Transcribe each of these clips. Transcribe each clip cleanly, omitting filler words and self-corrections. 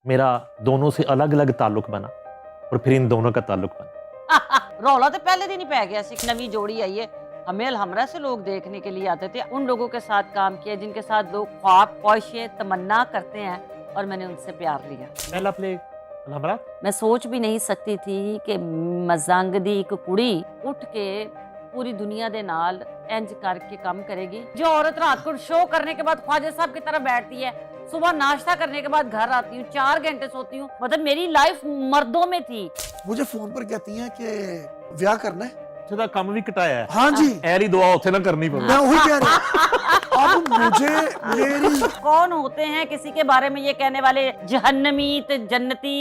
मेरा दोनों से अलग अलग ताल्लुक बना और फिर इन दोनों का ताल्लुक बना। रौला तो पहले दिन ही पै गया सी। नवी जोड़ी आई है, हमें अलहमरा से लोग देखने के लिए आते थे। उन लोगों के साथ काम किया जिनके साथ लोग ख्वाब ख्वाहिशें तमन्ना करते हैं और मैंने उनसे प्यार लिया। पहला प्ले अलहमरा। मैं सोच भी नहीं सकती थी कि मजंग दी एक कुड़ी उठ के पूरी दुनिया दे नाल इंज करके काम करेगी। जो औरत रात को शो करने के बाद ख्वाजा साहब की तरफ बैठती है, सुबह नाश्ता करने के बाद घर आती हूँ, 4 घंटे सोती हूँ। मतलब मेरी लाइफ मर्दों में थी। मुझे फोन पर कहती हैं कि ब्याह करना है। उसदा कम भी कटाया है। हाँ जी, ऐरी दुआ उथे ना करनी मैं पवे। वही कह रही हूँ। अब मुझे मेरी कौन होते हैं किसी के बारे में ये कहने वाले जहन्नमी ते जन्नती?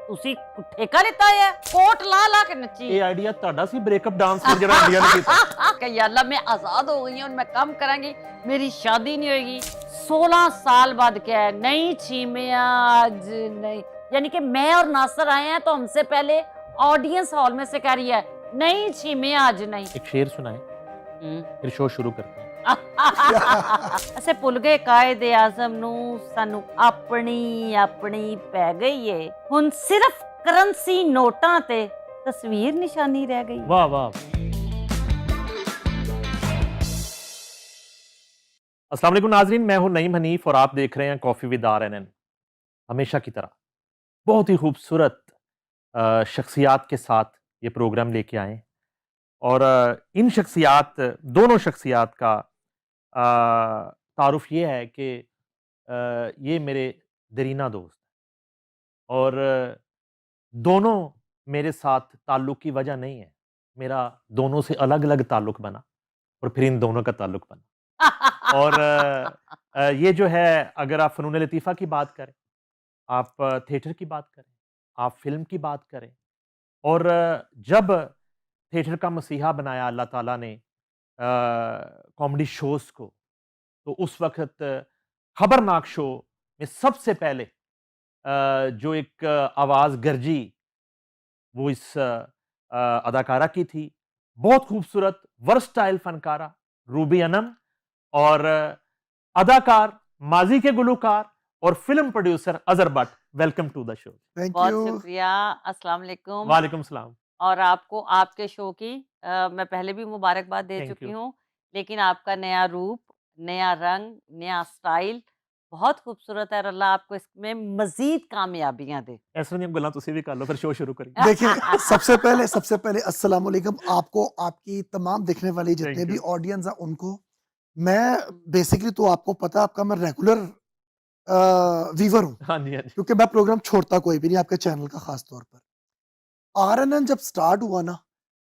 ਤੁਸੀਂ ਠੇਕਾ ਲਿੱਤਾ ਹੈ ਕੋਟ ला ला के नची। ਇਹ ਆਈਡੀਆ ਤੁਹਾਡਾ ਸੀ ਬ੍ਰੇਕਅਪ डांस ਫਿਰ ਜਿਹੜਾ ਇੰਡੀਆ ਨੇ ਕੀਤਾ। कि या अल्लाह मैं आजाद हो गई हूँ और मैं काम करांगी, मेरी शादी नहीं होगी। 16 साल बाद क्या है, नहीं छीमे आज नहीं, यानी कि मैं और नासर आए हैं तो हमसे पहले ऑडियंस हॉल में से कह रही है नहीं छीमे आज नहीं। एक शेर सुनाए फिर शो शुरू करते हैं। ਅਸੀਂ ਭੁੱਲ ਗਏ ਕਾਇਦੇ ਆਜ਼ਮ ਨੂੰ, ਸਾਨੂੰ ਆਪਣੀ ਆਪਣੀ ਪੈ ਗਈ ਏ। ਹੁਣ ਸਿਰਫ ਕਰੰਸੀ ਨੋਟਾਂ ਤੇ ਤਸਵੀਰ ਨਿਸ਼ਾਨੀ ਰਹਿ ਗਈ। वाह वाह। अस्सलाम वालेकुम नाजरीन, मैं हूं नईम हनीफ और आप देख रहे हैं कॉफी विद RNN। हमेशा की तरह बहुत ही खूबसूरत शख्सियात के साथ ये प्रोग्राम लेके आए और इन शख्सियात दोनों शख्सियात का तारुफ ये है कि ये मेरे दरीना दोस्त और दोनों मेरे साथ ताल्लुक़ की वजह नहीं है, मेरा दोनों से अलग अलग ताल्लुक़ बना और फिर इन दोनों का ताल्लुक़ बना। और ये जो है, अगर आप फ़नून लतीफ़ा की बात करें, आप थिएटर की बात करें, आप फ़िल्म की बात करें, और जब थिएटर का मसीहा बनाया अल्लाह ताला ने कॉमेडी शोज़ को, तो उस वक़्त खबरनाक शो में सबसे पहले जो एक आवाज़ गरजी, वो इस अदाकारा की थी। बहुत खूबसूरत वर्सटाइल फ़नकारा रूबी अनम और अदाकार, माज़ी के गुलूकार और film producer Azhar Bhatt. Welcome to the show. Thank बहुत यू। शुक्रिया। अस्सलाम वालेकुम। वालेकुम सलाम। और आपको आपके शो की मैं पहले भी मुबारकबाद दे थैंक चुकी यू। हूँ, लेकिन आपका नया रूप, नया रंग, नया स्टाइल बहुत खूबसूरत है और अल्लाह आपको इसमें मज़ीद कामयाबियाँ दे। ऐसा नहीं, गल्लां तुसी भी कर लो, फिर शो शुरू करेंगे। देखिए, सबसे पहले अस्सलाम वालेकुम आपको, आपकी तमाम देखने वाली जितने थैंक भी यू। ऑडियंस है उनको। मैं बेसिकली तो आपको पता है, आपका मैं रेगुलर व्यूअर हूँ, हाँ जी, हाँ जी। क्योंकि मैं प्रोग्राम छोड़ता कोई भी नहीं आपके चैनल का, खास तौर पर। RNN जब स्टार्ट हुआ ना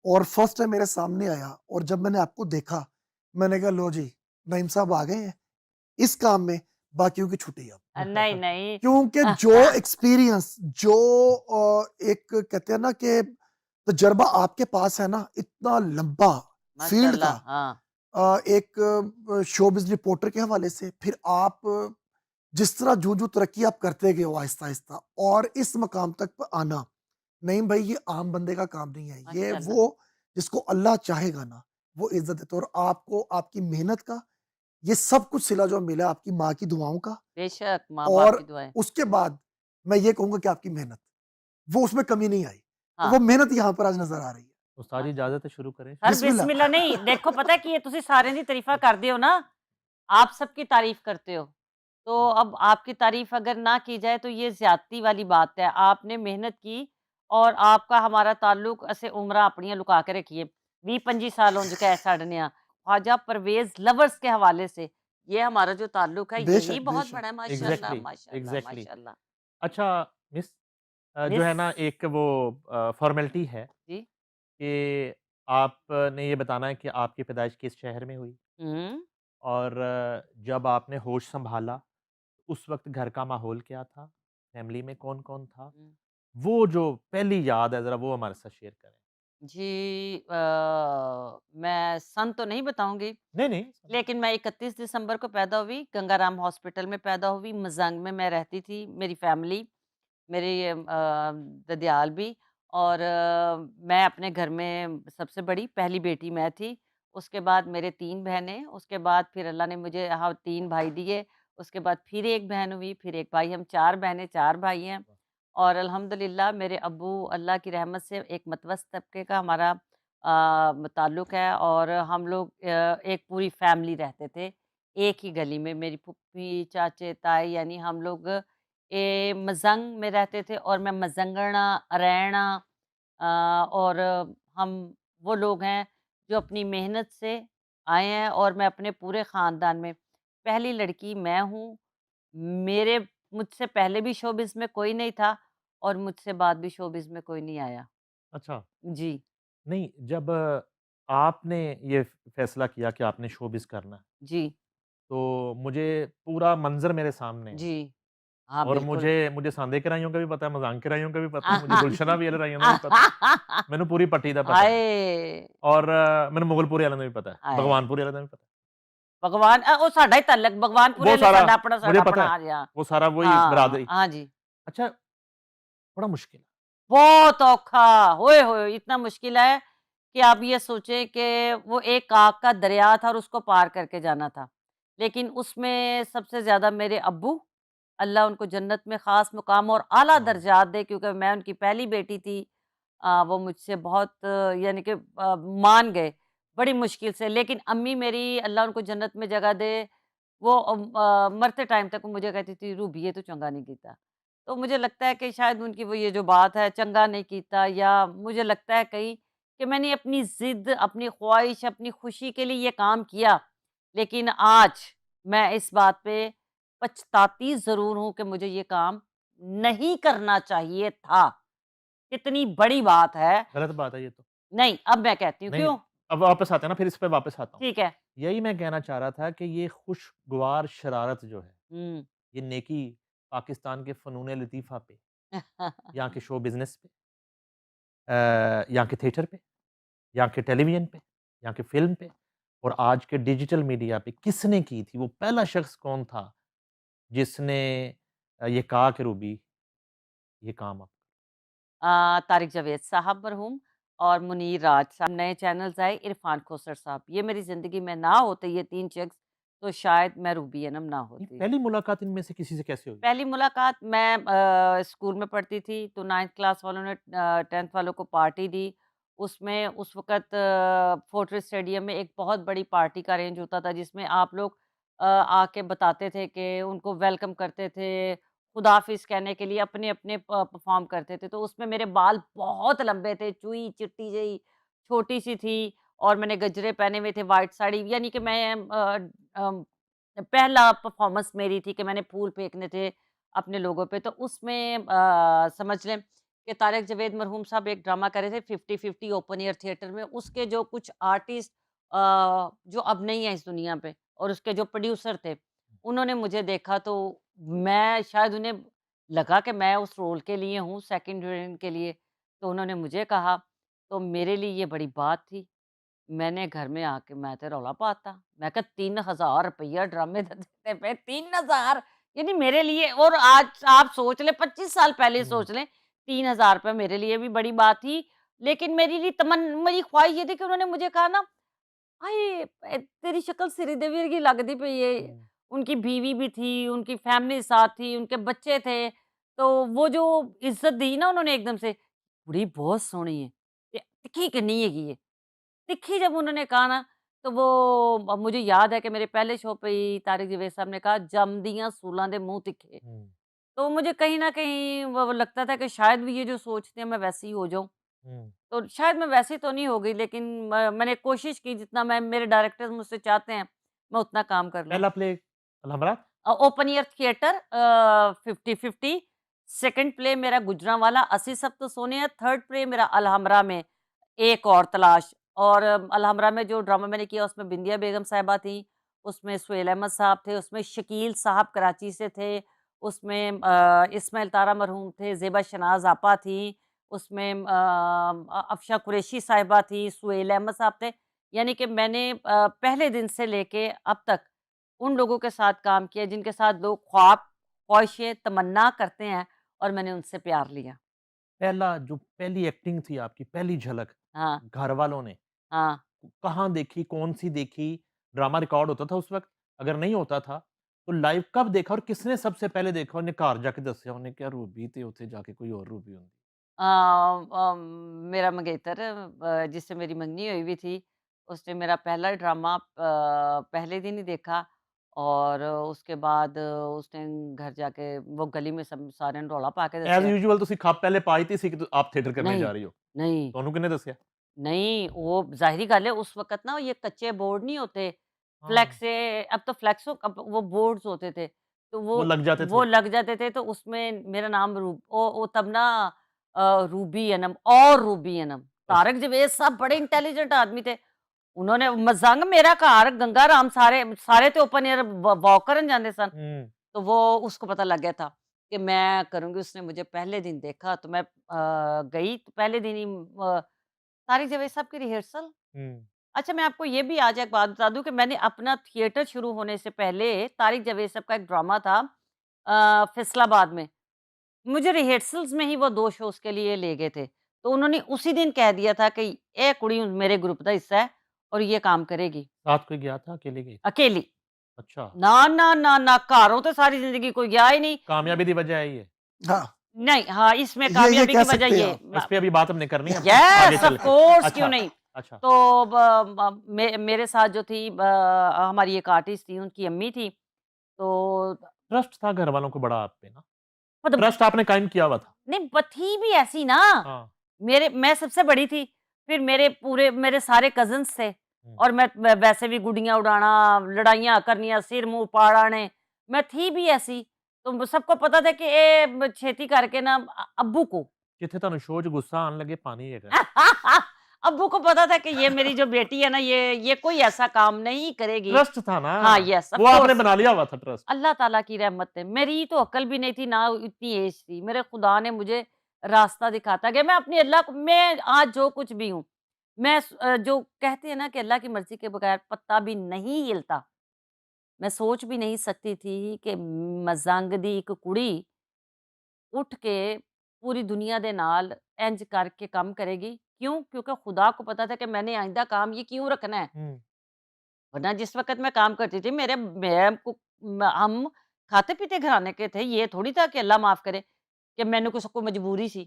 और फर्स्ट टाइम मेरे सामने आया और जब मैंने आपको देखा, मैंने कहा लो जी, नईम साहब आ गए हैं इस काम में, बाकियों की छुट्टी अब। नहीं, नहीं। क्योंकि जो एक्सपीरियंस, जो एक कहते हैं ना कि तजर्बा आपके पास है ना, इतना लंबा फील्ड माशाल्लाह, का, हाँ। एक शोबिज़ रिपोर्टर के हवाले से, फिर आप जिस तरह जूं-जूं तरक्की आप करते गए हो आहिस्ता-आहिस्ता और इस मकाम तक आना, नहीं भाई ये आम बंदे का काम नहीं है। ये माशाल्लाह। वो जिसको अल्लाह चाहेगा ना, वो इज़्ज़त देता है और आपको आपकी मेहनत का ये सब कुछ सिला जो मिला आपकी माँ की दुआओं का, बेशक माँ-बाप और की दुआएँ। उसके बाद मैं ये कहूँगा कि आपकी मेहनत, वो उसमें कमी नहीं आई। तो वो हाँ। मेहनत यहाँ पर आज नज़र आ रही है। उस्ताद जी इजाज़त है, शुरू करें। हर बिस्मिल्लाह। बिस्मिल्लाह नहीं, देखो पता है कि ये तुसी सारेयां दी तारीफां करदे हो ना, आप सबकी तारीफ करते हो। तो अब आपकी तारीफ अगर ना की जाए तो ये ज़्यादती वाली बात है। आपने मेहनत की और आपका हमारा ताल्लुक असें उमरां अपनियां लुका के रखिए। 20-25 साल उंज कह छड्डने आ। ख्वाजा परवेज़ लवर्स के हवाले से ये हमारा जो ताल्लुक है यही बेशक, बहुत बेशक। बड़ा है। माशाल्लाह, एग्ज़ैक्टली, माशाल्लाह, एग्ज़ैक्टली। माशाल्लाह। अच्छा मिस, जो मिस है ना, एक वो फ़ॉर्मेलिटी है जी। कि आपने ये बताना है कि आपकी पैदाइश किस शहर में हुई हुँ। और जब आपने होश सँभाला, उस वक़्त घर का माहौल क्या था? फ़ैमिली में कौन-कौन था? हुँ। वो जो पहली याद है, ज़रा वो हमारे साथ शेयर करें। जी मैं सन तो नहीं बताऊँगी, नहीं, नहीं। लेकिन मैं 31 दिसंबर को पैदा हुई, गंगाराम हॉस्पिटल में पैदा हुई, मज़ंग में मैं रहती थी, मेरी फैमिली, मेरी ददियाल भी और मैं अपने घर में सबसे बड़ी, पहली बेटी मैं थी। उसके बाद मेरे 3 बहनें, उसके बाद फिर अल्लाह ने मुझे हाँ 3 भाई दिए उसके बाद फिर एक बहन हुई, फिर एक भाई, हम 4 बहनें, 4 भाई हैं। और अल्हम्दुलिल्लाह मेरे अब्बू अल्लाह की रहमत से एक मतवस्त तबके का हमारा ताल्लुक है, और हम लोग एक पूरी फैमिली रहते थे, एक ही गली में। मेरी फूफी, चाचे, ताई, यानी हम लोग मज़ंग में रहते थे, और मैं मज़ंगना, रैना, और हम वो लोग हैं जो अपनी मेहनत से आए हैं, और मैं अपने पूरे ख़ानदान में पहली लड़की मैं हूँ। मेरे मुझसे पहले भी शोबिज़ में कोई नहीं था, और मुझसे बाद भी शोबिज़ में कोई नहीं आया। अच्छा, जी, नहीं जब आपने ये फ़ैसला किया कि आपने शोबिज़ करना है, जी, तो मुझे पूरा मंज़र मेरे सामने है। जी। हाँ, और बिल्कुल। मुझे मुझे सांदे के राइयों का भी पता है, मज़ांग के राइयों का भी पता है, मुझे गुलशना भी राइयों का भी पता है। मैनू पूरी पट्टी दा पता है। हाय! और मैनू मुगलपुरे वालियां दा भी पता है, हाय! भगवानपुरे वालियां दा भी पता है। भगवान ਉਹ ਸਾਡਾ ਹੀ ਤਅल्लਕ ਭਗਵਾਨਪੁਰੇ वो ਵਾਲੇ सारा ਸਾਡਾ मुझे पता ਆਪਣਾ है, ਆ ਰਿਹਾ। वो सारा वही हाँ, बिरादरी। हाँ जी। अच्छा, बड़ा मुश्किल है। बहुत औखा, होए होए! इतना मुश्किल है कि आप ये सोचें कि वो एक आग का दरिया था और उसको पार करके जाना था। लेकिन उसमें सबसे ज़्यादा मेरे अब्बू, अल्लाह उनको जन्नत में ख़ास मुकाम और आला हाँ, दर्जात दे, क्योंकि मैं उनकी पहली बेटी थी। वो मुझसे बहुत यानी कि मान गए, बड़ी मुश्किल से। लेकिन अम्मी मेरी, अल्लाह उनको जन्नत में जगह दे, वो मरते टाइम तक वो मुझे कहती थी, "रूबी, ये तू चंगा नहीं कीता।" तो मुझे लगता है कि शायद उनकी वो ये जो बात है, चंगा नहीं कीता, या मुझे लगता है कहीं कि मैंने अपनी ज़िद, अपनी ख़्वाहिश, अपनी खुशी के लिए ये काम किया। लेकिन आज मैं इस बात पे पछताती ज़रूर हूँ कि मुझे ये काम नहीं करना चाहिए था। कितनी बड़ी बात है। गलत बात है ये तो। नहीं, अब मैं कहती हूँ नहीं, क्यों? अब वापस आते हैं ना, फिर इस पे वापस आता हूँ। ठीक है। यही मैं कहना चाह रहा था कि ये खुशगवार शरारत जो है, हुँ। ये नेकी पाकिस्तान के फ़नून लतीफ़ा पे, यहाँ के शो बिज़नेस पे, यहाँ के थिएटर पे, यहाँ के टेलीविज़न पे, यहाँ के फ़िल्म पे, और आज के डिजिटल मीडिया पे किसने की थी? वो पहला शख्स कौन था जिसने ये कहा कि रूबी ये काम आप तारिक जावेद साहब मरहूम, और मुनीर राज साहब, नए चैनल्स आए, इरफान खोसर साहब। ये मेरी ज़िंदगी में ना होते ये 3 शख्स, तो शायद मैं रूबी अनम ना ये होती। पहली मुलाकात इनमें से किसी से कैसे हुई? पहली मुलाकात, मैं स्कूल में पढ़ती थी, तो 9th क्लास वालों ने 10th वालों को पार्टी दी। उसमें उस वक़्त फोर्ट्रेस स्टेडियम में एक बहुत बड़ी पार्टी का अरेंज होता था, जिसमें आप लोग आके बताते थे कि उनको वेलकम करते थे, खुदाफ़िज़ कहने के लिए अपने-अपने परफ़ॉर्म करते थे। तो उसमें मेरे बाल बहुत लंबे थे, चुई चिट्टी जही छोटी-सी थी, और मैंने गजरे पहने हुए थे, व्हाइट साड़ी, यानी कि मैं अम पहला परफ़ॉर्मेंस मेरी थी कि मैंने फूल फेंकने थे अपने लोगों पे। तो उसमें समझ लें कि तारिक जावेद मरहूम साहब एक ड्रामा कर रहे थे 50-50 ओपन एयर थिएटर में। उसके जो कुछ आर्टिस्ट जो अब नहीं है इस दुनिया पे, और उसके जो प्रोड्यूसर थे, उन्होंने मुझे देखा, तो मैं शायद उन्हें लगा कि मैं उस रोल के लिए हूँ, सेकंड हीरोइन के लिए। तो उन्होंने मुझे कहा, तो मेरे लिए ये बड़ी बात थी। मैंने घर में आके मैं ते रौला पाता। मैं कहा 3000 रुपया ड्रामे दा देते पे, 3000, यानी मेरे लिए। और आज आप सोच लें, 25 साल पहले हुँ, सोच लें, 3000 रुपए मेरे लिए भी बड़ी बात थी। लेकिन मेरे लिए मेरी ख्वाहिश ये थी कि उन्होंने मुझे कहा ना, "हाए! तेरी शक्ल श्रीदेवी वर्गी लगदी पई है।" हुँ। उनकी बीवी भी थी, उनकी फैमिली साथ थी, उनके बच्चे थे। तो वो जो इज़्ज़त दी ना उन्होंने एकदम से, "कुड़ी बहुत सोहनी है, ते तिक्खी किन्नी हैगी है।" तिखी जब उन्होंने कहा ना, तो वो मुझे याद है कि मेरे पहले शो पे ही तारिक जावेद साहब ने कहा, "जमदियाँ सूलां दे मूँह तिखे।" हुँ, तो मुझे कहीं न कहीं वो लगता था कि शायद भी ये जो सोचते हैं मैं वैसी ही हो जाऊँ। हुँ। तो शायद मैं वैसी तो नहीं हो गई, लेकिन मैंने कोशिश की, जितना मैं मेरे डायरेक्टर्स मुझसे चाहते हैं, मैं उतना काम कर लूँ। पहला play Alhamra? Open air theatre 50-50, second play मेरा गुजरांवाला, अस्सी सब तो सोने हैं, थर्ड प्ले मेरा अलहमरा में एक और तलाश। और अलहमरा में जो ड्रामा मैंने किया उसमें बिंदिया बेगम साहिबा थी, उसमें सुहेल अहमद साहब थे, उसमें शकील साहब कराची से थे, उसमें इस्माइल तारा मरहूम थे, ज़ेबा शनाज़ आपा थी, उसमें अफ़शा कुरैशी साहिबा थी, सुहेल अहमद साहब थे। यानी कि मैंने पहले दिन से लेके अब तक उन लोगों के साथ काम किया जिनके साथ लोग ख्वाब, ख्वाहिशें, तमन्ना करते हैं, और मैंने उनसे प्यार लिया। पहला जो पहली एक्टिंग थी आपकी, पहली झलक हाँ, घरवालों ने हाँ। कहाँ देखी, कौन-सी देखी? ड्रामा रिकॉर्ड होता था उस वक़्त? अगर नहीं होता था, तो लाइव कब देखा और किसने सबसे पहले देखा? उन्हें घर जाके दस्या उन्हें क्या रूबी ते उत्थे जाके कोई और रूबी होंदी? मेरा मंगेतर जिससे मेरी मंगनी हुई हुई थी, उसने मेरा पहला ड्रामा पहले दिन ही देखा और उसके बाद उसने घर जाके वो गली में सब सारे ਨੂੰ रौला पा के ਐਜ਼ दस्या। ਯੂजुਅਲ ਤੁਸੀਂ ਖੱਪ ਪਹਿਲੇ ਪਾਈ ਤੀ ਸੀ ਕਿ ਆਪ ਥੀਏਟਰ ਕਰਨੇ नहीं, ਜਾ ਰਹੀ ਹੋ? नहीं, ਤੁਹਾਨੂੰ ਕਿਹਨੇ ਦੱਸਿਆ? नहीं, वो ज़ाहिर-सी गल है उस वक़्त ना ये कच्चे बोर्ड नहीं होते, फ्लेक्स हाँ, से अब तो फ्लेक्स हो अब वो बोर्ड्स होते थे, तो वो लग जाते वो थे। लग जाते थे तो उसमें मेरा नाम वो तब ना रूबी अनम और रूबी अनम, अच्छा, तारक जावेद साहब बड़े इंटेलिजेंट आदमी थे। उन्होंने मज़ंग मेरा घर गंगा राम सारे सारे ते ओपन एयर वॉक करन जांदे सन। हुँ, तो वो उसको पता लग गया था कि मैं करूँगी, उसने मुझे पहले दिन देखा तो मैं गई तो पहले दिन ही तारिक जावेद साहब की रिहर्सल। हुँ, अच्छा मैं आपको ये भी आज एक बात बता दूँ कि मैंने अपना थिएटर शुरू होने से पहले तारिक जावेद साहब का एक ड्रामा था फैसलाबाद में। मुझे रिहर्सल्स में ही वो 2 शोज़ के लिए ले गए थे। तो उन्होंने उसी दिन कह दिया था कि "ए कुड़ी मेरे ग्रुप का हिस्सा है और ये काम करेगी, साथ कोई गया था, अकेले गई? अकेली।" अच्छा, ना, ना, ना, ना घरों तो सारी ज़िंदगी कोई गया ही नहीं। कामयाबी दी वजह है ये? हाँ, नहीं, हाँ, इसमें ये कामयाबी कह की वजह सकते हैं ये आप। इस पे अभी बात हमने करनी है आगे यस चल ऑफ के। कोर्स क्यों अच्छा, नहीं। अच्छा, तो मेरे साथ जो थी हमारी एक आर्टिस्ट थी, उनकी अम्मी थी। तो ट्रस्ट था घर वालों को बड़ा आप पे ना? मतलब ट्रस्ट आपने कायम किया हुआ था? नहीं थी भी ऐसी ना, हाँ, मैं सबसे बड़ी थी, फिर मेरे सारे कज़िन्स थे हुँ, और मैं वैसे भी गुड्डियाँ उड़ाना, लड़ाइयाँ करनियाँ, सिर मुँह पाड़ आने, मैं थी भी ऐसी। तो सबको पता था कि छेती करके ना अब्बू को जिथे ਤੁਹਾਨੂੰ ਸ਼ੋਅ 'ਚ ਗੁੱਸਾ ਆਉਣ ਲੱਗੇ ਪਾਣੀ ਹੈਗਾ। अब्बू को पता था कि ये मेरी जो बेटी है ना ये कोई ऐसा काम नहीं करेगी। ट्रस्ट था ना, हाँ, यस ऑफ वो आपने कोर्स। बना लिया हुआ था ट्रस्ट। अल्लाह ताला की रहमत है। मेरी तो अक्ल भी नहीं थी, ना इतनी एज थी। मेरे खुदा ने मुझे रास्ता दिखाता गया। मैं अपनी अल्लाह को मैं आज जो कुछ भी हूँ, जो कहते हैं ना कि अल्लाह की मर्ज़ी के बगैर पत्ता भी नहीं हिलता। मैं सोच भी नहीं सकती थी कि मज़ंग दी एक कुड़ी उठ के पूरी दुनिया दे नाल इंज करके काम करेगी। क्यों? क्योंकि खुदा को पता था कि मैंने आइंदा काम ये क्यों रखना है। हुँ, वरना जिस वक़्त मैं काम करती थी मेरे मैं को म हम खाते-पीते घराने के थे, ये थोड़ी था कि अल्लाह माफ़ करे कि मैंने कुछ कोई मजबूरी सी।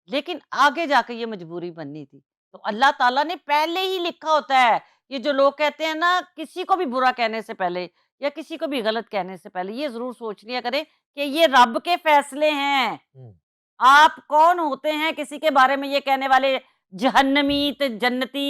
लेकिन आगे जाके ये मजबूरी बननी थी। तो अल्लाह ताला ने पहले ही लिखा होता है। ये जो लोग कहते हैं ना किसी को भी बुरा कहने से पहले या किसी को भी गलत कहने से पहले ये ज़रूर सोच लिया करें कि ये रब के फैसले हैं। हुँ, आप कौन होते हैं किसी के बारे में ये कहने वाले जहन्नमी ते जन्नती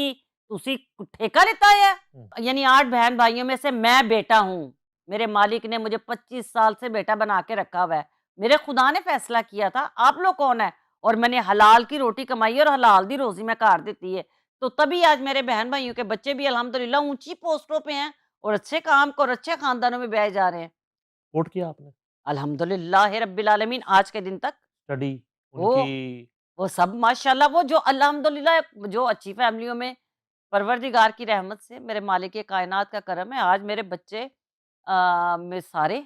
तुसी ठेका लेता है? हुँ। यानी 8 बहन भाइयों में से मैं बेटा हूँ। मेरे मालिक ने मुझे 25 साल से बेटा बना के रखा हुआ है। मेरे खुदा ने फैसला किया था, आप लोग कौन है? और मैंने हलाल की रोटी कमाई है और हलाल दी रोज़ी मैं घर देती है। तो तभी आज मेरे बहन भाइयों के बच्चे भी अल्हम्दुलिल्लाह ऊँची पोस्टों पे हैं और अच्छे काम को और अच्छे खानदानों में ब्याए जा रहे हैं। सपोर्ट किया आपने? अल्हम्दुलिल्लाह रब्बिल आलमीन आज के दिन तक। स्टडी वो उनकी वो सब माशाल्लाह वो जो अल्हम्दुलिल्लाह जो अच्छी फैमिलियों में परवरदिगार की रहमत से मेरे मालिक कायनात का करम है आज मेरे बच्चे में सारे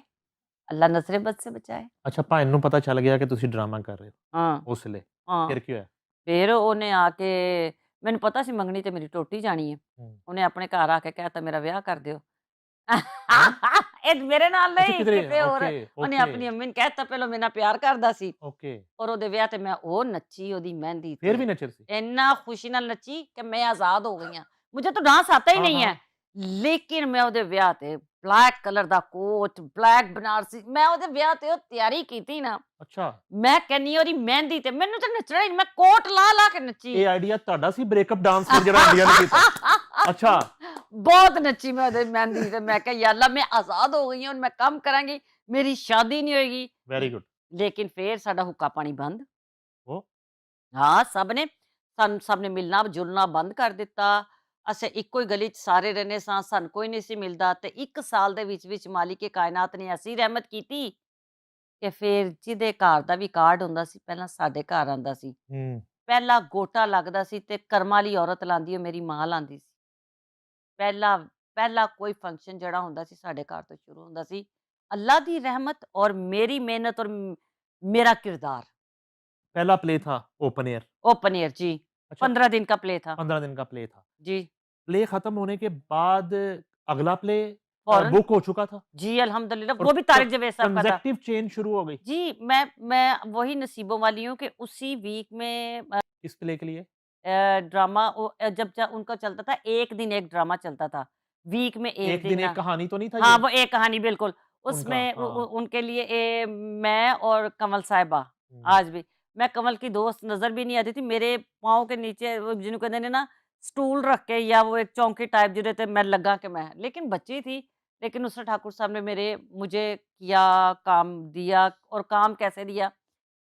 अल्लाह नज़रे बद से बचाए। अच्छा ਭੈਣ ਨੂੰ ਪਤਾ ਚੱਲ ਗਿਆ ਕਿ ਤੁਸੀਂ ਡਰਾਮਾ ਕਰ ਰਹੇ हाँ, ਹੋ ਉਸ ਵੇਲੇ, हाँ। ਫਿਰ ਕੀ ਹੋਇਆ? फिर ਉਹਨੇ ਆ ਕੇ ਮੈਨੂੰ ਪਤਾ ਸੀ ਮੰਗਣੀ ਤੇ ਮੇਰੀ ਟੁੱਟ ਜਾਣੀ ਹੈ। ਹੂੰ, ਉਹਨੇ ਆਪਣੇ ਘਰ ਆ ਕੇ ਕਹਿਤਾ ਮੇਰਾ ਵਿਆਹ ਕਰ ਦਿਓ। ਹੈਂ? ਇਹ ਮੇਰੇ ਨਾਲ ਅੱਛਾ ਨਹੀਂ ਕਿਧਰੇ ਕਿਤੇ ਹੋਰ। ਓਕੇ, ਉਹਨੇ ਓਕੇ, ਆਪਣੀ ਅੰਮੀ ਨੂੰ ਕਹਿਤਾ ਪਹਿਲਾਂ ਮੇਰੇ ਨਾਲ ਪਿਆਰ ਕਰਦਾ ਸੀ ਓਕੇ, ਔਰ ਉਹਦੇ ਵਿਆਹ ਤੇ ਮੈਂ ਉਹ ਨੱਚੀ ਉਹਦੀ ਮਹਿੰਦੀ ਫਿਰ ਤੇ। ਵੀ ਨਚਰ ਸੀ? इतना खुशी ਨਾਲ ਨੱਚੀ ਕਿ ਮੈਂ ਆਜ਼ਾਦ ਹੋ ਗਈ ਹਾਂ। मुझे तो डांस आता ही हाँ, नहीं है। हाँ, लेकिन मैं ਉਹਦੇ ਵਿਆਹ ਤੇ ब्लैक कलर ਦਾ कोट ब्लैक बनारसी मैं ਉਹਦੇ ਵਿਆਹ ਤੇ ਉਹ ਤਿਆਰੀ ਕੀਤੀ ਨਾ ਅੱਛਾ, ਮੈਂ ਕਹਿੰਨੀ ਉਹਦੀ ਮਹਿੰਦੀ ਤੇ ਮੈਨੂੰ ਤਾਂ ਨੱਚਣਾ ਹੀ ਨਹੀਂ, ਮੈਂ ਕੋਟ ਲਾ ਲਾ ਕੇ ਨੱਚੀ। ਇਹ ਆਈਡੀਆ ਤੁਹਾਡਾ ਸੀ ਬ੍ਰੇਕਅਪ ਡਾਂਸ ਫਿਰ ਜਿਹੜਾ ਇੰਡੀਆ ਨੇ ਕੀਤਾ? अच्छा, ਬਹੁਤ ਨੱਚੀ ਮੈਂ ਉਹਦੇ ਮਹਿੰਦੀ ਤੇ। ਮੈਂ ਕਿਹਾ ਯਾ ਅੱਲਾ मैं आजाद हो गई हूं, मैं काम करांगी, मेरी शादी नहीं होएगी। Very good. लेकिन फिर ਸਾਡਾ ਹੁੱਕਾ ਪਾਣੀ ਬੰਦ। ਉਹ ਹਾਂ, ਸਭ ਨੇ ਮਿਲਣਾ ਜੁਲਣਾ ਬੰਦ ਕਰ ਦਿੱਤਾ। ਅਸੀਂ ਇੱਕੋ ਹੀ ਗਲੀ 'ਚ ਸਾਰੇ ਰਹਿੰਦੇ ਸਾਂ, ਸਾਨੂੰ ਕੋਈ ਨਹੀਂ ਸੀ ਮਿਲਦਾ ਤੇ 1 ਸਾਲ ਦੇ ਵਿੱਚ ਮਾਲਿਕ ਕਾਇਨਾਤ ਨੇ ਐਸੀ ਰਹਿਮਤ ਕੀਤੀ ਕਿ ਫਿਰ ਜਿਹਦੇ ਘਰ ਦਾ ਵੀ ਕਾਰਡ ਹੁੰਦਾ ਸੀ, ਪਹਿਲਾਂ ਸਾਡੇ ਘਰ ਆਂਦਾ ਸੀ। ਹੂੰ, ਪਹਿਲਾ ਗੋਟਾ ਲੱਗਦਾ ਸੀ ਤੇ ਕਰਮਾਂ ਵਾਲੀ ਔਰਤ ਲਾਂਦੀ, ਉਹ ਮੇਰੀ ਮਾਂ ਲਾਂਦੀ ਸੀ। ਪਹਿਲਾ ਪਹਿਲਾ ਕੋਈ ਫੰਕਸ਼ਨ ਜਿਹੜਾ ਹੁੰਦਾ ਸੀ, ਸਾਡੇ ਘਰ ਤੋਂ ਸ਼ੁਰੂ ਹੁੰਦਾ ਸੀ। ਅੱਲਾ ਦੀ ਰਹਿਮਤ ਔਰ ਮੇਰੀ ਮਿਹਨਤ ਔਰ ਮੇਰਾ किरदार। पहला प्ले था ओपन एयर। ओपन एयर जी, अच्छा, 15 दिन का प्ले था। 15 दिन का प्ले था। जी। प्ले खत्म होने के बाद अगला प्ले फौरन बुक हो चुका था जी अल्हम्दुलिल्लाह, और वो भी तारिक जावेद साहब का था। कंसेक्टिव चेन शुरू हो गई जी, मैं वही नसीबों वाली हूँ कि उसी वीक में किस प्ले के लिए? ड्रामा जब उनका चलता था, 1 दिन 1 ड्रामा चलता था। वीक में 1 एक दिन दिन ना एक कहानी तो नहीं था हाँ, ये वो एक कहानी बिल्कुल। उनका? उसमें हाँ। उनके लिए मैं और कमल साहिबा हुँ, आज भी मैं कमल की दोस्त नज़र भी नहीं आती थी। मेरे पाँव के नीचे वो जिन्हों कहते ने ना स्टूल रख के या वो एक चौकी टाइप जो रहते मैं लगा के मैं लेकिन बच्ची थी, लेकिन नुसरत ठाकुर साहब ने मुझे किया काम दिया और काम कैसे दिया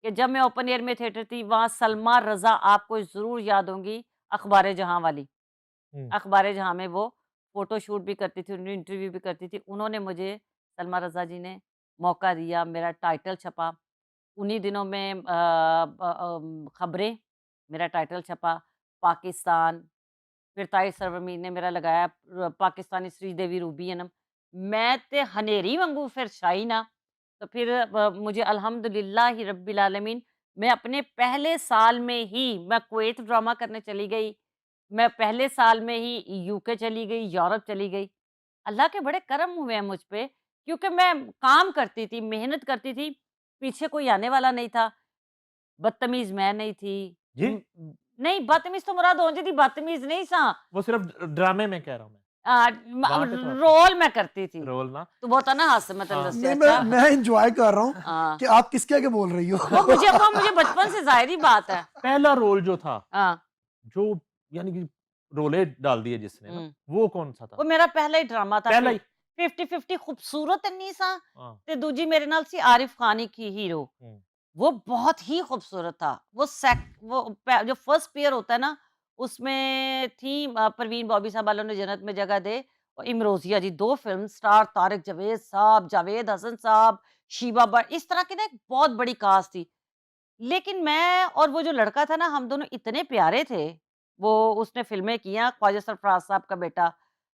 कि जब मैं ओपन एयर में थिएटर थी, वहाँ सलमा रज़ा आपको ज़रूर याद होंगी, अखबार जहाँ वाली। हुँ, अखबार जहाँ में वो फ़ोटो शूट भी करती थी, उन्हें इंटरव्यू भी करती थी। उन्होंने मुझे सलमा रज़ा जी ने मौका दिया, मेरा टाइटल छपा। उन्हीं दिनों में खबरें, मेरा टाइटल छपा, पाकिस्तान, फिर ताहिर सरवरमीन ने मेरा लगाया पाकिस्तानी श्रीदेवी रूबीनम। मैं ते हनेरी वांगू फिर शाही ना, तो फिर मुझे अल्हम्दुलिल्लाहि रब्बिल आलमीन मैं अपने पहले साल में ही मैं कुवैत ड्रामा करने चली गई। मैं पहले साल में ही यूके चली गई, यूरोप चली गई। अल्लाह के बड़े करम हुए हैं मुझ पे क्योंकि मैं काम करती थी, मेहनत करती थी, पीछे कोई आने वाला नहीं था। बदतमीज़ मैं नहीं थी। जी? नहीं बदतमीज़ तो मुराद होंदी थी, बदतमीज़ नहीं सां। वो सिर्फ़ ड्रामे में कह रहा हूँ मैं, वहाँ पे तो आप रोल मैं करती थी। रोल ना तो वो होता ना हास्य में तन हाँ। दस्सिया नहीं, अच्छा मैं एन्जॉय कर रहा हूँ हाँ, कि आप किसके आगे बोल रही हो। वो मुझे बचपन से ज़ाहिर-सी बात है। पहला रोल जो था, हाँ, जो यानी कि रोले डाल दिए जिसने ना, हुँ। वो कौन-सा था? वो मेरा पहला ही ड्रामा था पहला ही? 50-50 खूबसूरत अन्नी सां हाँ, ते दूजी मेरे नाल सी आरिफ खान की हीरो। हुँ, वो बहुत ही खूबसूरत था। वो जो फर्स्ट पेयर होता है ना, उसमें थी परवीन बॉबी साहब वालों ने जन्नत में जगह दे और इमरोज़िया जी 2 फ़िल्म स्टार तारिक जावेद साहब, जावेद हसन साहब, शीबा भट्ट इस तरह की ना एक बहुत बड़ी कास्ट थी। लेकिन मैं और वो जो लड़का था ना, हम दोनों इतने प्यारे थे। वो उसने फ़िल्में किया ख्वाजा सरफराज साहब का बेटा।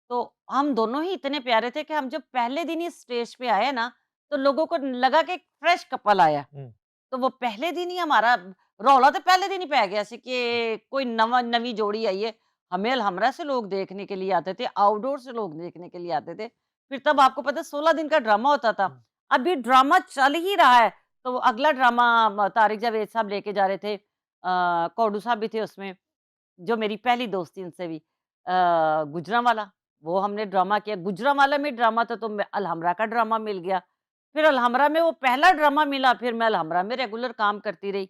तो हम दोनों ही इतने प्यारे थे कि हम जब पहले दिन ही स्टेज पे आए ना, तो लोगों को लगा कि एक फ्रेश कपल आया। हुँ, तो वो पहले दिन ही हमारा रौला तो पहले दिन ही पै गया सी कि कोई नवी जोड़ी आई है। हमें अलहमरा से लोग देखने के लिए आते थे, आउटडोर से लोग देखने के लिए आते थे। फिर तब आपको पता है 16 दिन का ड्रामा होता था। हुँ, अभी ड्रामा चल ही रहा है, तो वो अगला ड्रामा तारिक जावेद साहब लेके जा रहे थे। कौडू साहब भी थे उसमें, जो मेरी पहली दोस्ती उनसे भी। गुजरांवाला, वो हमने ड्रामा किया। गुजरांवाला में ड्रामा था तो मैं अलहमरा का ड्रामा मिल गया। फिर अलहमरा में वो पहला ड्रामा मिला, फिर मैं अलहमरा में रेगुलर काम करती रही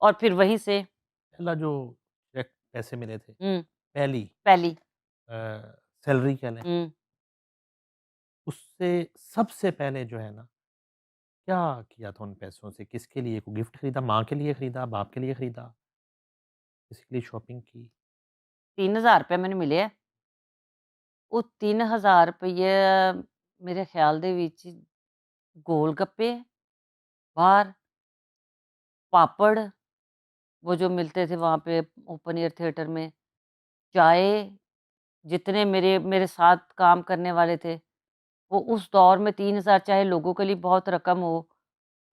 और फिर वहीं से पहला जो चेक पैसे मिले थे, हुँ, पहली पहली अ, सैलरी कह लें, हुँ। उससे सबसे पहले जो है ना, क्या किया था उन पैसों से? किसके लिए? कोई गिफ्ट खरीदा? माँ के लिए खरीदा? बाप के लिए खरीदा? किसी के लिए शॉपिंग की? 3000 ਮੈਨੂੰ ਮਿਲੇ ਆ। ਉਹ 3000 ਰੁਪਈਏ ਮੇਰੇ ख़्याल ਦੇ ਵਿੱਚ गोल गप्पे बाहर, पापड़, वो जो मिलते थे वहाँ पे ओपन एयर थिएटर में, चाय, जितने मेरे साथ काम करने वाले थे, वो उस दौर में 3000 चाहे लोगों के लिए बहुत रकम हो,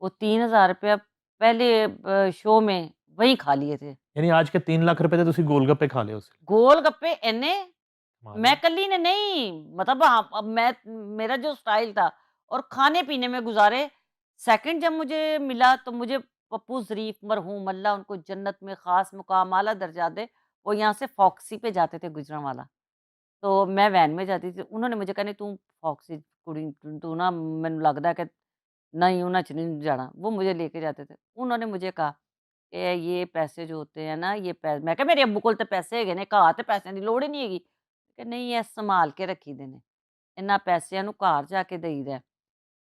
वो 3000 रुपया पहले शो में वहीं खा लिए थे। यानी आज के 3 लाख रुपए ਦੇ ਤੁਸੀਂ ਗੋਲਗੱਪੇ खा ले उससे। गोलगप्पे इन्ने कमाल मैं है। कल्ली ने नहीं मतलब हाँ, अब मैं मेरा जो स्टाइल था और खाने-पीने में गुज़ारे। सेकंड जब मुझे मिला तो मुझे पप्पू ज़रीफ़ मरहूम अल्लाह उनको जन्नत में ख़ास मुक़ाम आला दर्जा दे, वो यहाँ से फॉक्सी पे जाते थे गुजरांवाला। तो मैं वैन में जाती थी, उन्होंने मुझे कहा नहीं तू फॉक्सी कुड़ी तू ना मैनू लगदा है कि नहीं उन्हां च नहीं जाना, वो मुझे लेके जाते थे। उन्होंने मुझे कहा कि ये पैसे जो होते हैं ना ये मैं कहा मेरे अब्बू कोल ते पैसे हैगे ने, घर ते पैसिਆਂ ਦੀ ਲੋੜ ਹੀ नहीं हैगी। कि नहीं ये संभाल के रखी दे ने, इन्हां पैसिਆਂ ਨੂੰ घर जाके देईदा है।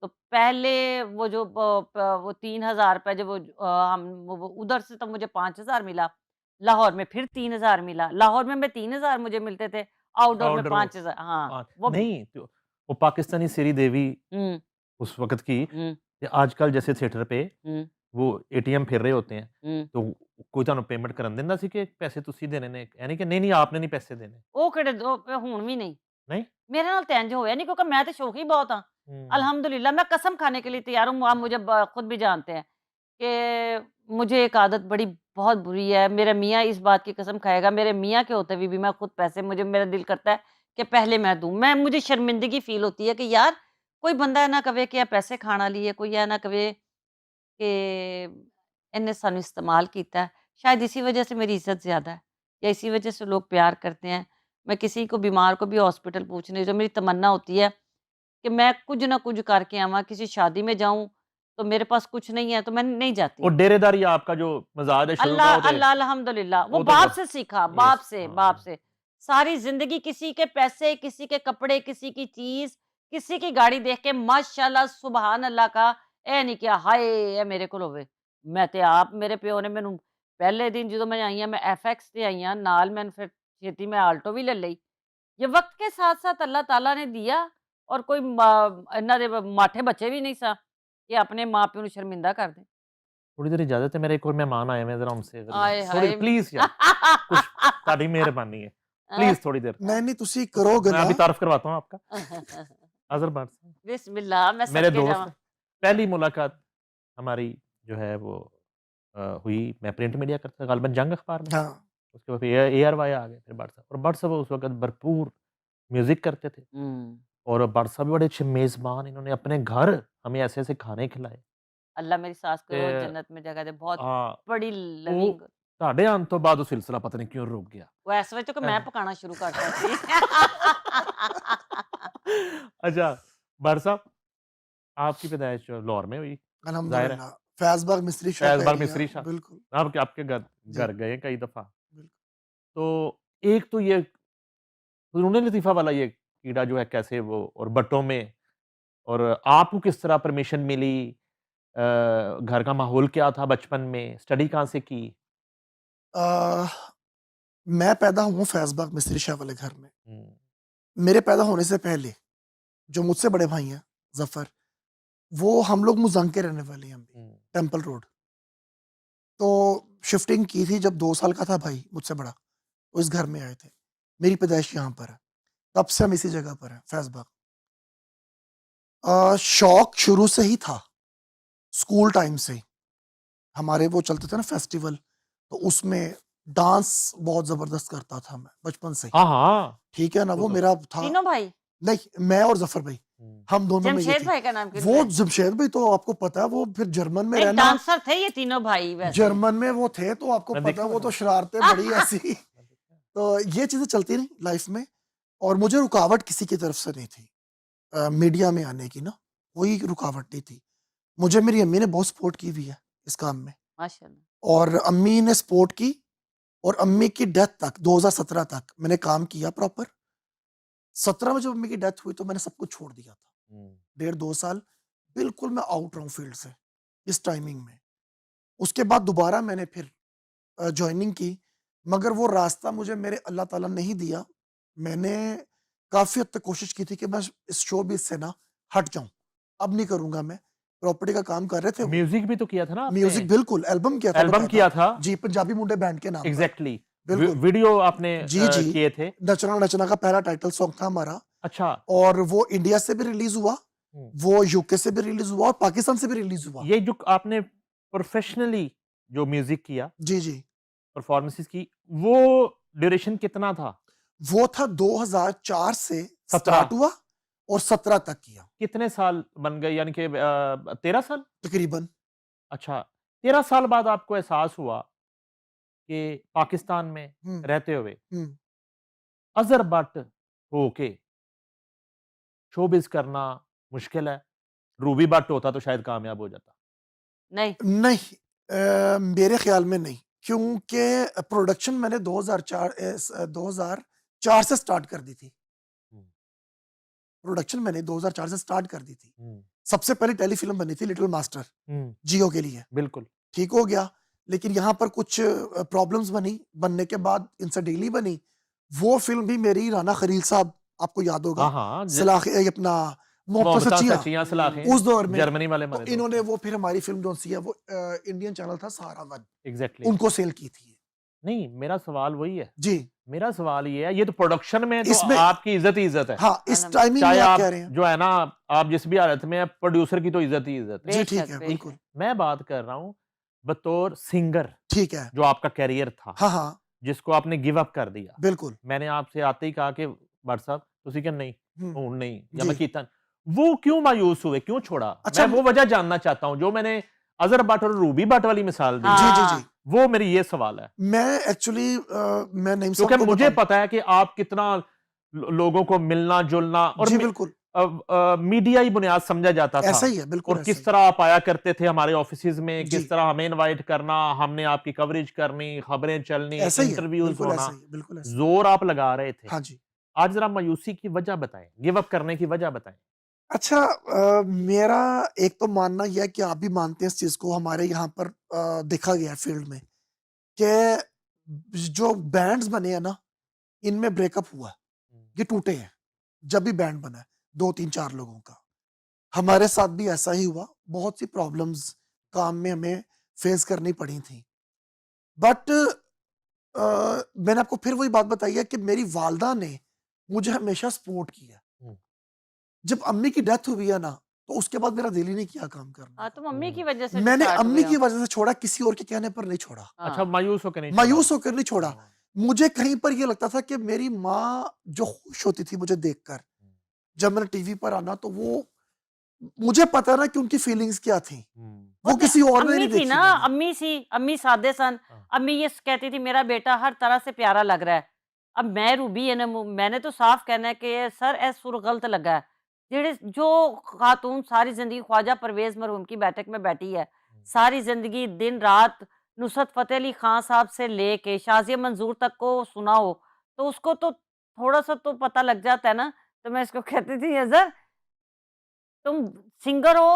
तो पहले वो जो वो 3000 रुपए जब वो उधर से तो मुझे 5000 मिला, लाहौर में फिर 3000 मिला, लाहौर में मैं 3000 मुझे मिलते थे, आउटडोर में ऑर्डर वो 5000 हाँ, 5 वो नहीं तो वो पाकिस्तानी श्री देवी हुँ, उस वक़्त की हुँ, या आजकल जैसे थिएटर पे हुँ, वो एटीएम फिर रहे होते हैं, हुँ। तो ਕੋਈ ਤੁਹਾਨੂੰ ਪੇਮੈਂਟ ਕਰਨ ਦਿੰਦਾ ਸੀ ਕਿ ਪੈਸੇ ਤੁਸੀਂ ਦੇਣੇ ਨੇ? यानी कि नहीं आपने नहीं पैसे देने? ਉਹ ਕਿਹੜੇ ਹੁਣ ਵੀ ਨਹੀਂ। नहीं? मेरे नाल तो इंज होया नहीं क्योंकि मैं तो शौकी बहुत हाँ। हुँ, अल्हम्दुलिल्लाह मैं कसम खाने के लिए तैयार हूँ, आप मुझे खुद भी जानते हैं कि मुझे एक आदत बड़ी बहुत बुरी है। मेरा मियाँ इस बात की कसम खाएगा, मेरे मियाँ के होते हुए भी मैं खुद पैसे मुझे मेरा दिल करता है कि पहले मैं दूं। मुझे शर्मिंदगी फील होती है कि यार कोई बंदा ना कहे कि पैसे खाना लिए, कोई या ना कहे कि इन्हें सानू इस्तेमाल किया है। शायद इसी वजह से मेरी इज्जत ज्यादा है, या इसी वजह से लोग प्यार करते हैं। मैं किसी को बीमार को भी हॉस्पिटल पूछने जो मेरी तमन्ना होती है कि मैं कुछ ना कुछ करके आवा, किसी शादी में जाऊं तो मेरे पास कुछ नहीं है तो मैं नहीं जाती। और डेरेदारी आपका जो मजाज है शुरू का अल्लाह वो तो अल्लाह अल्हम्दुलिल्लाह, वो वो तो बाप जब से सीखा, यस बाप से। सारी जिंदगी किसी के पैसे, किसी के कपड़े, किसी की चीज, किसी की गाड़ी देख के माशाल्लाह सुभान अल्लाह का ए नहीं किया हाय ए मेरे को होवे। मैं ते आप मेरे प्यो ने मैनू पहले दिन जो मैं आई मैं एफएक्स से आई नाल मैं फिर छेती मैं आल्टो भी ले ली। ये वक्त के साथ साथ अल्लाह ताला ने दिया, और कोई इन्हां दे माठे बच्चे भी नहीं सा कि अपने माँ प्यो ਨੂੰ शर्मिंदा कर दें। थोड़ी देर इजाजत है, मेरे एक और मेहमान आए हुए हैं, जरा उनसे आए थोड़ी हाय प्लीज यार कुछ ਤੁਹਾਡੀ ਮਿਹਰਬਾਨੀ है प्लीज थोड़ी देर नहीं तुसी करोगे मैं ना अभी तारफ करवाता हूँ आपका अजहर भाट साहब बिस्मिल्लाह मैं मेरे सदके दोस्त जावा। हैं। पहली मुलाकात हमारी जो है वो हुई, मैं प्रिंट मीडिया करता था गालिबन जंग अखबार में, हाँ उसके बाद ए आर वाई आ गए फिर भट्ट साहब, और भट्ट साहब उस वक्त भरपूर म्यूजिक करते थे, हुँ, और भट्ट साहब भी बड़े अच्छे मेजबान, इन्होंने अपने घर हमें ऐसे ऐसे खाने खिलाए अल्लाह मेरी सास को ते जन्नत में जगह दे, बहुत हाँ बड़ी ਉਹ लविंग। ਤੁਹਾਡੇ ਆਉਣ ਤੋਂ ਬਾਅਦ ਉਹ ਸਿਲਸਿਲਾ ਪਤਾ नहीं क्यों रुक गया वो इस वजह तो मैं पकाना शुरू करता सी। अच्छा भट्ट साहब आपकी पैदाइश लाहौर में हुई, जाहिर है अल्हम्दुलिल्लाह फैजबाग मिस्री शाह का फैजबाग एरिया मिस्री शाह, बिल्कुल आपके घर जी घर गए कई दफा, बिल्कुल तो एक तो ये फ़नून लतीफ़ा वाला ये कीड़ा जो है कैसे वो, और बट्टों में, और आपको किस तरह परमिशन मिली, घर का माहौल क्या था बचपन में, स्टडी कहाँ से की? अ, मैं पैदा हुआ फैजबाग मिस्री शाह वाले घर में। हुँ, मेरे पैदा होने से पहले जो मुझसे बड़े भाई हैं जफर, वो हम लोग मुजंग के रहने वाले हैं, हम भी हुँ, टेम्पल रोड। तो शिफ्टिंग की थी जब 2 साल का था भाई मुझसे बड़ा, तो इस घर में आए थे। मेरी पैदाइश यहाँ पर है, तब से हम इसी जगह पर हैं फैजबाग। शौक शुरू से ही था, स्कूल टाइम से ही। हमारे वो चलते थे ना फेस्टिवल, तो उसमें डांस बहुत जबरदस्त करता था मैं बचपन से ही। हाँ, हाँ, ठीक है ना, वो वो तो मेरा था। तीनों भाई? नहीं, मैं और जफर भाई, हुँ, हम दोनों में ये जमशेद थी। भाई का नाम क्यों वो लिया है? जमशेद भाई तो आपको पता है, वो फिर जर्मन में एक रहना, डांसर थे ये तीनों भाई वैसे। जर्मन में वो थे तो आपको मैं पता देखा है, वो तो मैंने। शरारतें बड़ी ऐसी। तो ये चीजें चलती रही लाइफ में, और मुझे रुकावट किसी की तरफ से नहीं थी मीडिया में आने की ना, कोई रुकावट नहीं थी। मुझे मेरी अम्मी ने बहुत सपोर्ट की हुई है इस काम में, माशाल्लाह। और अम्मी ने सपोर्ट की, और अम्मी की डेथ तक 2017 तक मैंने काम किया प्रॉपर। 17 में जब अम्मी की डेथ हुई तो मैंने सब कुछ छोड़ दिया था। हुँ, 1.5-2 साल बिल्कुल मैं आउट रहा हूँ फील्ड से इस टाइमिंग में। उसके बाद दोबारा मैंने फिर जॉइनिंग की, मगर वो रास्ता मुझे मेरे अल्लाह ताला नहीं दिया। मैंने काफ़ी हद तक कोशिश की थी कि मैं इस शोबिज़ से ना हट जाऊँ। अब नहीं करूँगा मैं, प्रॉपर्टी का काम कर रहे थे वो। म्यूज़िक भी तो किया था ना आपने? म्यूज़िक बिल्कुल, एल्बम किया था एल्बम बकायदा। किया था? जी, पंजाबी मुंडे बैंड के नाम पर। एग्ज़ैक्टली बिल्कुल। वीडियो आपने जी, जी। किए थे? नचना नचना का पहला टाइटल सॉन्ग था हमारा, अच्छा, और वो इंडिया से भी रिलीज़ हुआ, हुँ, वो यूके से भी रिलीज़ हुआ, और पाकिस्तान से भी रिलीज़ हुआ। ये जो आपने प्रोफ़ेशनली जो म्यूज़िक किया, जी, जी। परफ़ॉर्मेंसेज़ की, वो ड्यूरेशन कितना था? वो था 2004 से 17 स्टार्ट हुआ और 17 तक किया कितने साल बन गए, यानी कि 13 साल? तकरीबन। अच्छा, 13 साल बाद आपको एहसास हुआ कि पाकिस्तान में हुँ, रहते हुए हुँ। अज़हर भट्ट होके शोबिज़ करना मुश्किल है। रूबी भट्ट होता तो शायद कामयाब हो जाता। नहीं, नहीं, मेरे ख़्याल में नहीं, क्योंकि प्रोडक्शन मैंने 2004 से स्टार्ट कर दी थी। हुँ, प्रोडक्शन मैंने 2004 से स्टार्ट कर दी थी। हुँ, सबसे पहले टेलीफ़िल्म बनी थी लिटिल मास्टर, हुँ, जियो के लिए। बिल्कुल। ठीक हो गया, लेकिन यहाँ पर कुछ प्रॉब्लम्स बनी, बनने के बाद इनसे डीली बनी। वो फ़िल्म भी मेरी, राना खलील साहब आपको याद होगा, हाँ, हाँ, सलाख़ ये अपना मोहब्बत मोहब्बतां सच्चियाँ, सच्चियां सलाखें, उस दौर में। जर्मनी वाले तो हमारे इन्होंने दोस्त हैं। वो फिर हमारी फ़िल्म जो-सी है वो इंडियन चैनल था सहारा वन, एग्ज़ैक्टली। उनको सेल की थी। नहीं, मेरा सवाल वही है। जी, मेरा सवाल ये है, ये तो प्रोडक्शन में तो इसमें आपकी इज़्ज़त ही इज़्ज़त है। हाँ, इस अलहम टाइमिंग चाहे में आप आप कह रहे हैं। जो है ना, आप जिस भी हालत में हैं, प्रोड्यूसर की तो इज़्ज़त ही इज़्ज़त है। जी, ठीक बेशक, है, बेशक। बिल्कुल, मैं बात कर रहा हूँ बतौर सिंगर, ठीक है। जो आपका करियर था, हाँ, हाँ, जिसको आपने गिव अप कर दिया। बिल्कुल। मैंने आपसे आते ही कहा कि भट्ट साहब ਤੁਸੀਂ ਕਿ नहीं हम्म, ਹੁਣ नहीं या मैं जी कीर्तन वो क्यों मायूस हुए क्यों छोड़ा अच्छा मैं वो वजह जानना चाहता हूं जो मैंने अजहर भट्ट और रूबी भट्ट वाली मिसाल दी जी जी हाँ जी वो मेरी ये सवाल है मैं एक्चुअली मैं नईम साहब क्योंकि को मुझे बताऊं पता है कि आप कितना लोगों को मिलना जुलना और जी बिल्कुल मीडिया ही बुनियाद समझा जाता था ऐसा ही है बिल्कुल और ऐसा किस ही तरह आप आया करते थे हमारे ऑफिसेज में जी किस तरह हमें इनवाइट करना हमने आपकी कवरेज करनी खबरें चलनी ऐसा ही है इंटरव्यूज बिल्कुल होना ऐसा ही है बिल्कुल ऐसा ही जोर आप लगा रहे थे हाँ जी आज जरा मायूसी की वजह बताएं गिव अप करने की वजह बताएं अच्छा मेरा एक तो मानना यह है कि आप भी मानते हैं इस चीज को हमारे यहाँ पर देखा गया है फील्ड में कि जो बैंड्स बने हैं ना इनमें ब्रेकअप हुआ है ये टूटे हैं जब भी बैंड बना है 2 3 4 लोगों का हमारे साथ भी ऐसा ही हुआ बहुत सी प्रॉब्लम्स काम में हमें फेस करनी पड़ी थी बट मैंने आपको फिर वही बात बताई है कि मेरी वालदा ने मुझे हमेशा सपोर्ट किया हम्म, जब अम्मी की डेथ हुई है ना तो उसके बाद मेरा दिल ही नहीं किया काम करने हाँ का तो मम्मी की हम्म। वजह से मैंने स्टार्ट अम्मी हुए की हो वजह से छोड़ा किसी और के कहने पर नहीं छोड़ा अच्छा हाँ मायूस होकर नहीं छोड़ा मायूस होकर नहीं छोड़ा हाँ, मुझे कहीं पर ये लगता था कि मेरी माँ जो खुश होती थी मुझे देखकर जब मैंने टीवी पर आना तो वो मुझे पता ना कि उनकी फीलिंग्स क्या थी वो होते किसी और ने अम्मी नहीं थी देखी ना मैंने अम्मी सी अम्मी सादे सन हाँ, अम्मी ये कहती थी मेरा बेटा हर तरह से प्यारा लग रहा है अब मैं रूबी है ना मैंने तो साफ कहना है कि सर ए सुर गलत लगा है जेड़े जो खातून सारी जिंदगी ख्वाजा परवेज मरहूम की बैठक में बैठी है सारी जिंदगी दिन रात नुसरत फतेह अली खान साहब से लेके शाजिया मंजूर तक को सुना हो तो उसको तो थोड़ा सा तो पता लग जाता है ना तो मैं इसको कहती थी अजहर तुम सिंगर हो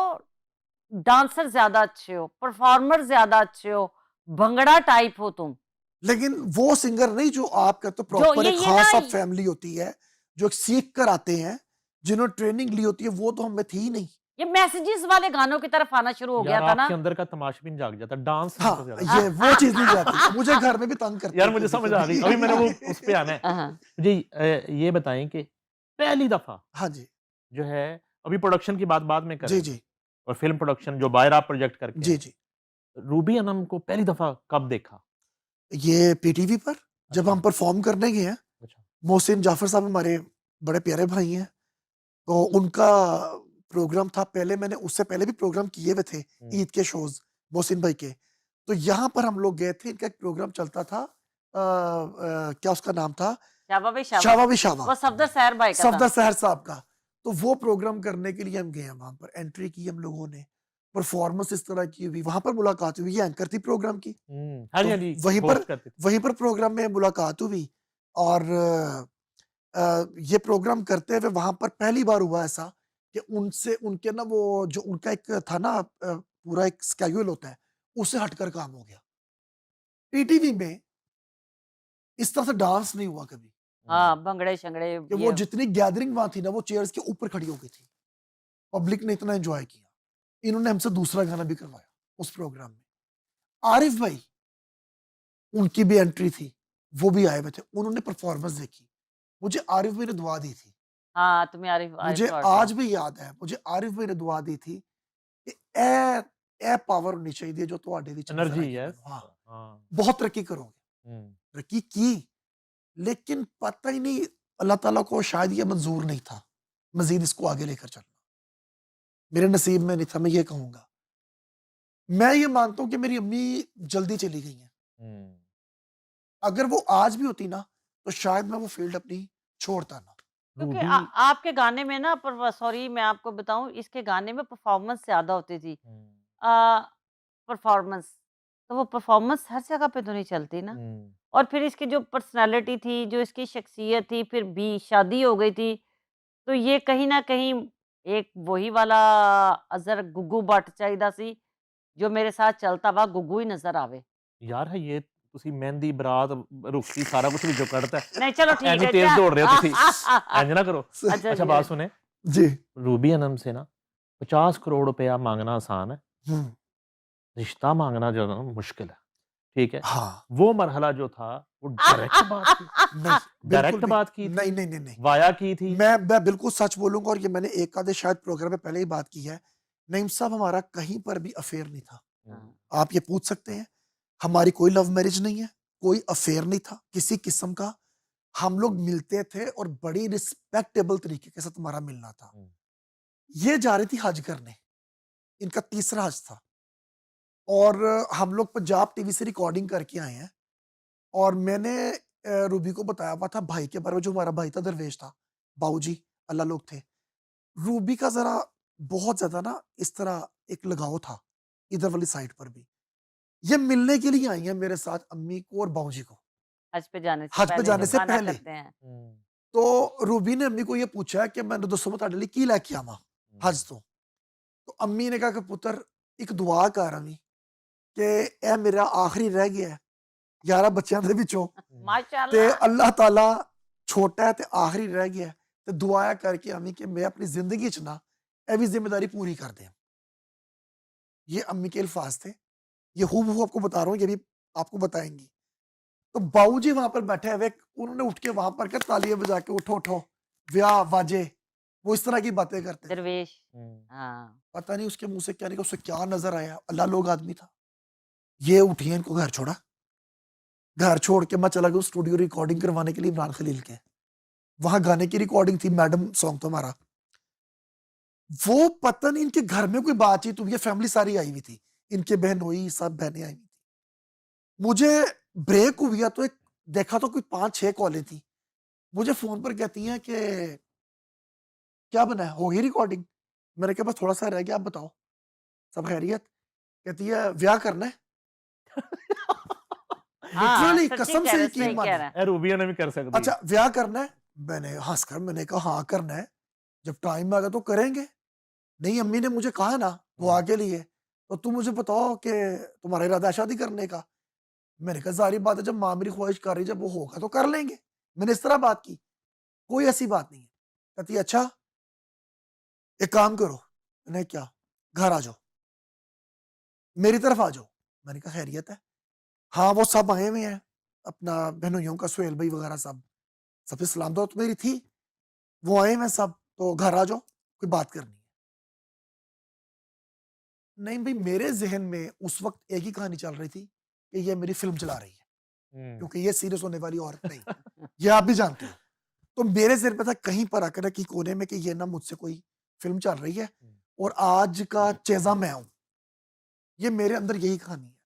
डांसर ज्यादा अच्छे हो परफॉर्मर ज्यादा अच्छे हो भंगड़ा टाइप हो तुम लेकिन वो सिंगर नहीं जो आप कहते हो जो प्रॉपर एक ये ना खास आप फैमिली होती है जो एक सीख कर आते हैं जिन्होंने ट्रेनिंग ली होती है वो तो हमें थी ही नहीं ये मैसेजेस वाले गानों की तरफ आना शुरू हो यार गया था आपके ना अंदर का तमाशबीन जाग जाता डांस हाँ हमको ज्यादा ये वो चीज नहीं जाती मुझे घर में भी तंग करती यार है मुझे कभी समझ आ रही कभी अभी मैंने वो उस पे आना है हाँ जी ये बताएं कि पहली दफा हाँ जी जो है अभी प्रोडक्शन की बात बाद में जी करेंगे जी और फिल्म प्रोडक्शन जो बायरा प्रोजेक्ट करके जी हैं जी रूबी अनम को पहली दफा कब देखा ये पीटीवी पर जब अच्छा हम परफॉर्म करने गए हैं अच्छा मोहसिन जाफर साहब हमारे बड़े प्यारे भाई हैं तो उनका प्रोग्राम था पहले मैंने उससे पहले भी प्रोग्राम किए हुए थे ईद के शोज मोहसिन भाई के तो यहाँ पर हम लोग गए थे इनका एक प्रोग्राम चलता था क्या उसका नाम था शाबा भाई शाबा शावा भी शावा वो सफदर सहर भाई का था सफदर सहर साहब का तो वो प्रोग्राम करने के लिए हम गए हैं वहां पर एंट्री की हम लोगों ने परफॉर्मेंस इस तरह की हुई वहां पर मुलाकात हुई ये एंकर थी प्रोग्राम की हाँ जी तो हाँ जी वहीं होस्ट करते थे वहीं पर प्रोग्राम में मुलाकात हुई और ये प्रोग्राम करते हुए वहां पर पहली बार हुआ ऐसा कि उनसे उनके ना वो जो उनका एक था ना पूरा एक स्केड्यूल होता है उससे हटकर काम हो गया पीटीवी में इस तरह से डांस नहीं हुआ कभी हाँ भंगड़े शंगड़े कि वो ये जितनी गैदरिंग वहां थी ना वो चेयर्स के ऊपर खड़ी हो गई थी पब्लिक ने इतना एंजॉय किया इन्होंने हमसे दूसरा गाना भी करवाया उस प्रोग्राम में आरिफ भाई उनकी भी एंट्री थी वो भी आए हुए थे उन्होंने परफॉर्मेंस देखी मुझे आरिफ भाई ने दुआ दी थी हाँ तुम्हें आरिफ मुझे आरिफ आज भी याद है मुझे आरिफ भाई ने दुआ दी थी कि ए ए पावर होनी चाहिए जो ਤੁਹਾਡੇ ਵਿੱਚ ਨਜ਼ਰ एनर्जी ਆਏਗੀ यस ਮੈਨੂੰ हाँ हाँ बहुत तरक्की करोगे तरक्की की लेकिन पता ही नहीं अल्लाह ताला को शायद ये मंजूर नहीं था मजीद इसको आगे लेकर चलना मेरे नसीब में नहीं था मैं ये कहूंगा मैं ये मानता हूँ कि मेरी अम्मी जल्दी चली गई हैं अगर वो आज भी होती ना तो शायद मैं वो फील्ड अपनी छोड़ता ना क्योंकि रूबी आपके गाने में ना पर सॉरी मैं आपको बताऊं इसके गाने में परफॉर्मेंस ज्यादा होती थी परफॉर्मेंस तो वो परफॉर्मेंस हर जगह पे तो नहीं चलती ना और फिर इसकी जो पर्सनालिटी थी जो इसकी शख्सियत थी फिर भी शादी हो गई थी तो ये कहीं ना कहीं एक वही वाला अजहर गुग्गू भट्ट चाहिदा सी जो मेरे साथ चलता वा गुग्गू ही नजर आवे यार है ये ਤੁਸੀਂ ਮਹਿੰਦੀ ਬਰਾਤ ਰੁਖਸੀ ਸਾਰਾ ਕੁਝ ਵਿੱਚੋਂ ਕੱਢਤਾ नहीं चलो ठीक ਐਨੀ है ਤੇਜ਼ ਦੌੜ ਰਹੇ ਹੋ ਤੁਸੀਂ अच्छा ਇੰਜ ਨਾ ਕਰੋ अच्छा अच्छा जी बात सुने जी रूबी अनम से ना 50 करोड़ रुपया मांगना आसान है हम्म, रिश्ता मांगना जो है ना मुश्किल है ठीक है हाँ वो मरहला जो था वो डायरेक्ट बात की नहीं बिल्कुल डायरेक्ट भी बात की थी नहीं नहीं नहीं नहीं वाया की थी मैं बिल्कुल सच बोलूंगा और ये मैंने एक आधे शायद प्रोग्राम में पहले ही बात की है नईम साहब हमारा कहीं पर भी अफेयर नहीं था आप ये पूछ सकते हैं हमारी कोई लव मैरिज नहीं है कोई अफेयर नहीं था किसी किस्म का हम लोग मिलते थे और बड़ी रिस्पेक्टेबल तरीके के साथ हमारा मिलना था। ये जा रही थी हज करने, इनका तीसरा हज था और हम लोग पंजाब टीवी से रिकॉर्डिंग करके आए हैं और मैंने रूबी को बताया हुआ था भाई के बारे में, जो हमारा भाई था दरवेश था, बाबूजी अल्लाह लोग थे। रूबी का ज़रा बहुत ज़्यादा ना इस तरह एक लगाव था, इधर वाली साइड पर भी। ये मिलने के लिए आई हैं मेरे साथ अम्मी को और बाबूजी को, हज पे जाने से हज पे पहले जाने जो से खाना पहले। करते हैं। तो रूबी ने अम्मी को ये पूछा कि मैंने दसो मैं लिए की लैके आवा हज तो अम्मी ने कहा कि पुत्र एक दुआ कर अम्मी कि ए मेरा आखिरी रह गया है 11 बच्चों के विचों ते माशाल्लाह। अल्लाह ताला छोटा है ते आखिरी रह गया है ते दुआ करके अम्मी कि मैं अपनी जिंदगी च ना ये भी जिम्मेदारी पूरी कर दे। ये अम्मी के अल्फाज थे, ये हूबहू आपको बता रहा हूँ, ये भी आपको बताएंगी। तो बाबूजी वहां पर बैठे हुए, उन्होंने उठ के वहां पर क्या तालियां बजा के उठो उठो ब्याह वाजे, वो इस तरह की बातें करते थे। दरवेश। हाँ। पता नहीं उसके मुंह से क्या निकला, उसे क्या नजर आया, अल्लाह लोग आदमी था। ये उठी इनको घर छोड़ा, घर छोड़ के मैं चला गया स्टूडियो रिकॉर्डिंग करवाने के लिए इमरान खलील के। वहां गाने की रिकॉर्डिंग थी, मैडम सॉन्ग तो हमारा। वो पता नहीं इनके घर में कोई बातचीत हुई है, फैमिली सारी आई हुई थी, इनके बहनोई सब बहनें आई हुई थी। मुझे ब्रेक हुआ तो एक देखा तो कोई 5-6 कॉलें थी। मुझे फोन पर कहती हैं कि क्या बना है, हो गई रिकॉर्डिंग? मैंने कहा बस थोड़ा सा रह गया, आप बताओ सब खैरियत? कहती है ब्याह करना है। हाँ, लिटरली सच्ची कसम कह से रहे, यकीन सही कह माने। रहा है। रूबिया ने भी कर सकती है। अच्छा ब्याह करना है? मैंने हंसकर मैंने कहा हाँ करना है, जब टाइम आएगा तो करेंगे। नहीं अम्मी ने मुझे कहा ना दुआ के लिए, तो तुम मुझे बताओ कि तुम्हारा इरादा है शादी करने का? मैंने कहा जाहिर बात है जब माँ मेरी ख्वाहिश कर रही है, जब वो होगा तो कर लेंगे। मैंने इस तरह बात की, कोई ऐसी बात नहीं है। कहती है अच्छा एक काम करो। मैंने क्या? घर आ जाओ, मेरी तरफ आ जाओ। मैंने कहा खैरियत है? हाँ वो सब आए हुए हैं, अपना बहनोइयों का सुहेल भाई वगैरह सब, सबसे सलाम दुआ तो मेरी थी, वो आए हुए हैं सब, तो घर आ जाओ, कोई बात करनी है। नहीं भाई मेरे जहन में उस वक्त एक ही कहानी चल रही थी कि ये मेरी फिल्म चला रही है, क्योंकि ये सीरियस होने वाली औरत नहीं, ये आप भी जानते हो। तो मेरे सिर पे था कहीं पर आकर कि कोने में कि ये ना मुझसे कोई फिल्म चल रही है और आज का चेजा मैं हूं, ये मेरे अंदर यही कहानी है।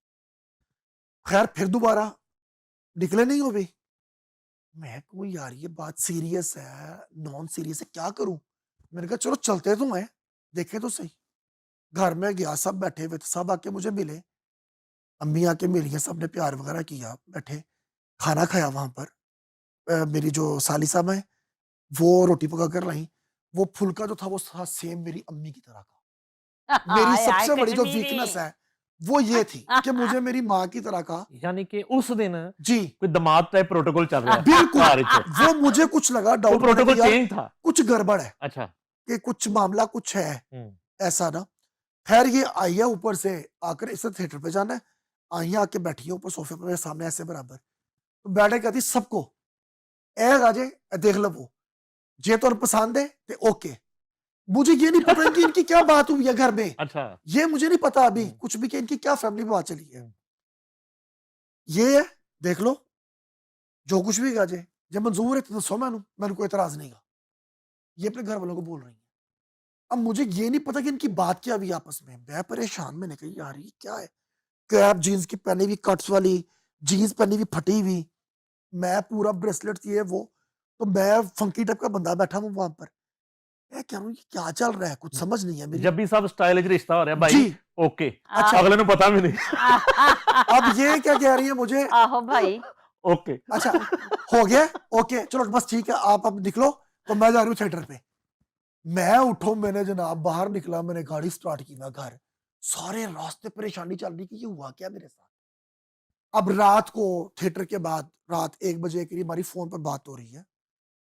खैर फिर दोबारा निकले नहीं हो भाई। मैं कहूँ यार ये बात सीरियस है नॉन सीरियस है, क्या करूं? मैंने कहा चलो चलते तो हैं, देखे तो सही। घर में गया, सब बैठे हुए थे, सब आके मुझे मिले, अम्मी आके मिली हैं, सबने प्यार वगैरह किया, बैठे खाना खाया वहां पर। मेरी जो साली साहब है वो रोटी पका कर लाई, वो फुल्का जो था वो था सेम मेरी अम्मी की तरह का। मेरी हाय हाय सबसे बड़ी जो कश्मीरी। वीकनेस है वो ये थी कि मुझे मेरी माँ की तरह का, यानी कि उस दिन जी कोई दामाद टाइप प्रोटोकॉल चल रहा है बिल्कुल, घर च। वो मुझे कुछ लगा वो डाउट, मैंने प्रोटोकॉल कहा यार चेंज था। कुछ गड़बड़ है, अच्छा। कि कुछ मामला कुछ है हम्म, ऐसा ना। खैर ये आई है ऊपर से आकर, इसे थिएटर पे जाना है, आई है आके बैठी है ऊपर सोफे पे मेरे सामने ऐसे बराबर, तो बैठे कहती सबको ए गाजे ए देख लो वो जे तो पसंद है ते ओके। मुझे ये नहीं पता कि इनकी क्या बात हुई है घर में, अच्छा। ये मुझे नहीं पता अभी हम्म, कुछ भी कि इनकी क्या फैमिली में बात चली है। हम्म। ये है देख लो जो कुछ भी गाजे, जब मंजूर है तो दसो मैंने कोई एतराज नहीं गा। ये अपने घर वालों को बोल रही है। अब मुझे ये नहीं पता कि इनकी बात क्या हुई आपस में, मैं परेशान, मैंने कहा यार ये क्या है, कैप जीन्स की पहनी हुई कट्स वाली, जीन्स पहनी हुई फटी हुई, मैं पूरा ब्रेसलेट ये वो, तो मैं फंकी टाइप का बंदा बैठा हूँ वहां पर। मैं कह रहा हूँ ये क्या चल रहा है, कुछ समझ नहीं है मेरी। जब भी सब स्टाइल च रिश्ता हो रहा है भाई, जी ओके, अच्छा अगले ਨੂੰ पता भी नहीं। अब ये क्या कह रही है मुझे, आहो भाई। ओके। अच्छा हो गया ओके चलो बस ठीक है आप अब निकलो, तो मैं जा रही हूँ थिएटर पे। मैं उठो, मैंने जनाब बाहर निकला, मैंने गाड़ी स्टार्ट की, मैं घर, सारे रास्ते परेशानी चल रही कि ये हुआ क्या मेरे साथ। अब रात को थिएटर के बाद रात 1 बजे के करीब हमारी फोन पर बात हो रही है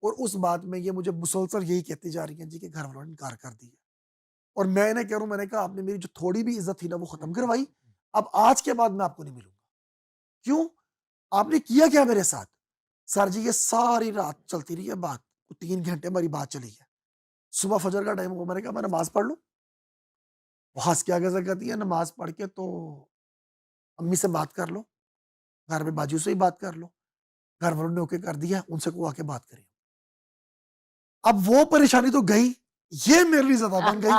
और उस बात में ये मुझे मुसलसल यही कहती जा रही है जी कि घर वालों ने इनकार कर दिया। और मैं इन्हें कह रहा हूं, मैंने कहा आपने मेरी जो थोड़ी भी इज्जत थी ना वो खत्म करवाई, अब आज के बाद मैं आपको नहीं मिलूंगा। क्यों? आपने किया क्या मेरे साथ? सर जी ये सारी रात चलती रही है बात, 3 घंटे हमारी बात चली है। सुबह फजर का टाइम हुआ, मैंने कहा मैं नमाज पढ़ लूं। वो हंस के आगे से कहती है नमाज पढ़ के तो अम्मी से बात कर लो, घर में बाजू से ही बात कर लो, घर वालों ने ओके कर दिया, उनसे को आके बात करिए। अब वो परेशानी तो गई, ये मेरे लिए ज्यादा बन गई।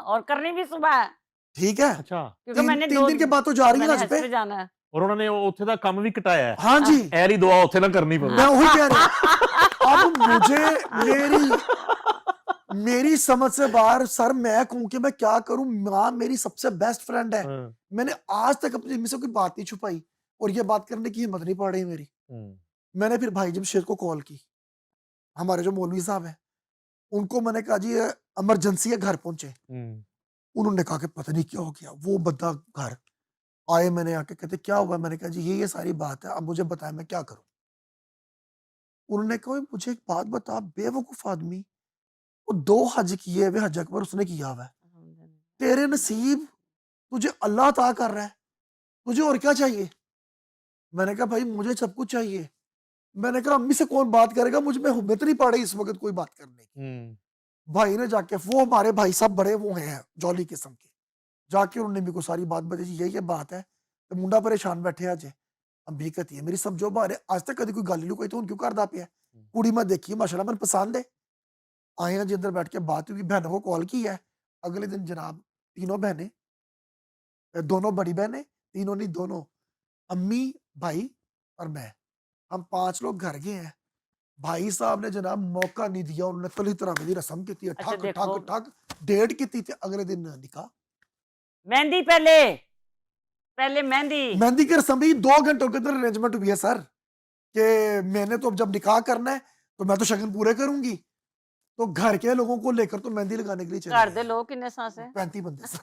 और करनी भी सुबह है, ठीक है, अच्छा क्योंकि मैंने 3 दिन के बाद तो जा रही है मैंने हज हज पे। पे जाना है। और उन्होंने ਉੱਥੇ ਦਾ ਕੰਮ ਵੀ ਕਟਾਇਆ ਹੈ हाँ जी, ਐ ਦੀ ਦੁਆ ਉੱਥੇ ਨਾ ਕਰਨੀ मैं ਪਵੇ वही कह रहा हूं। अब मुझे मेरी समझ से बाहर, सर मैं कहूं कि मैं क्या करूं, माँ मेरी सबसे बेस्ट फ्रेंड है, हाँ, मैंने आज तक अपनी मम्मी से कोई बात नहीं छुपाई और ये बात करने की हिम्मत नहीं पड़ रही मेरी। हम्म, मैंने फिर भाई जमशेद को कॉल की, हमारे जो मौलवी साहब हैं, उनको मैंने कहा जी इमरजेंसी है, घर पहुंचे। हम्म, उन्होंने कहा कि पता नहीं क्या हो गया, वो बंदा घर आए, मैंने आके कहते क्या हुआ, मैंने कहा जी ये सारी बात है, अब मुझे बताएं मैं क्या करूं। उन्होंने कहा मुझे एक बात बता, बेवकूफ आदमी, वो 2 हज किए हुए, हज अकबर उसने किया हुआ है, तेरे नसीब, तुझे अल्लाह अता कर रहा है, तुझे और क्या चाहिए। मैंने कहा भाई मुझे सब कुछ चाहिए। मैंने कहा अम्मी से कौन बात करेगा, मुझ में हिम्मत नहीं पड़ रही इस वक्त कोई बात करने की। भाई ने जाके, वो हमारे भाई साहब बड़े वो हैं जॉली किस्म के, जाके उन्होंने मेरे को सारी बात बताई, ये बात है तो मुंडा परेशान बैठे अजे। अम्मी कहती है मेरी समझो बारे आज तक कभी कोई गल नहीं कोई, तो क्यों करदा पे है, कुड़ी मैं देखी माशाल्लाह मैंने पसंद है। आए हैं जी अंदर बैठ के बात हुई, बहनों को कॉल की है, अगले दिन जनाब तीनों बहनें, दोनों बड़ी बहनें, तीनों नहीं दोनों, अम्मी भाई और मैं, हम 5 लोग घर गए हैं। भाई साहब ने जनाब मौका नहीं दिया, उन्होंने तली तरावी दी रस्म की थी, अच्छा ठक देखो, ठक ठक डेट की थी, अगले दिन निकाह। मेहंदी पहले पहले मेहंदी। मेहंदी की रस्म भी 2 घंटों के अंदर अरेंजमेंट हुई है सर, कि मैंने तो अब जब निकाह करना है तो मैं तो शगन पूरे करूंगी, तो घर के लोगों को लेकर तो मेहंदी लगाने के लिए चले घर दे गए। लोग किन्ने सांस है 35 बंदे सर,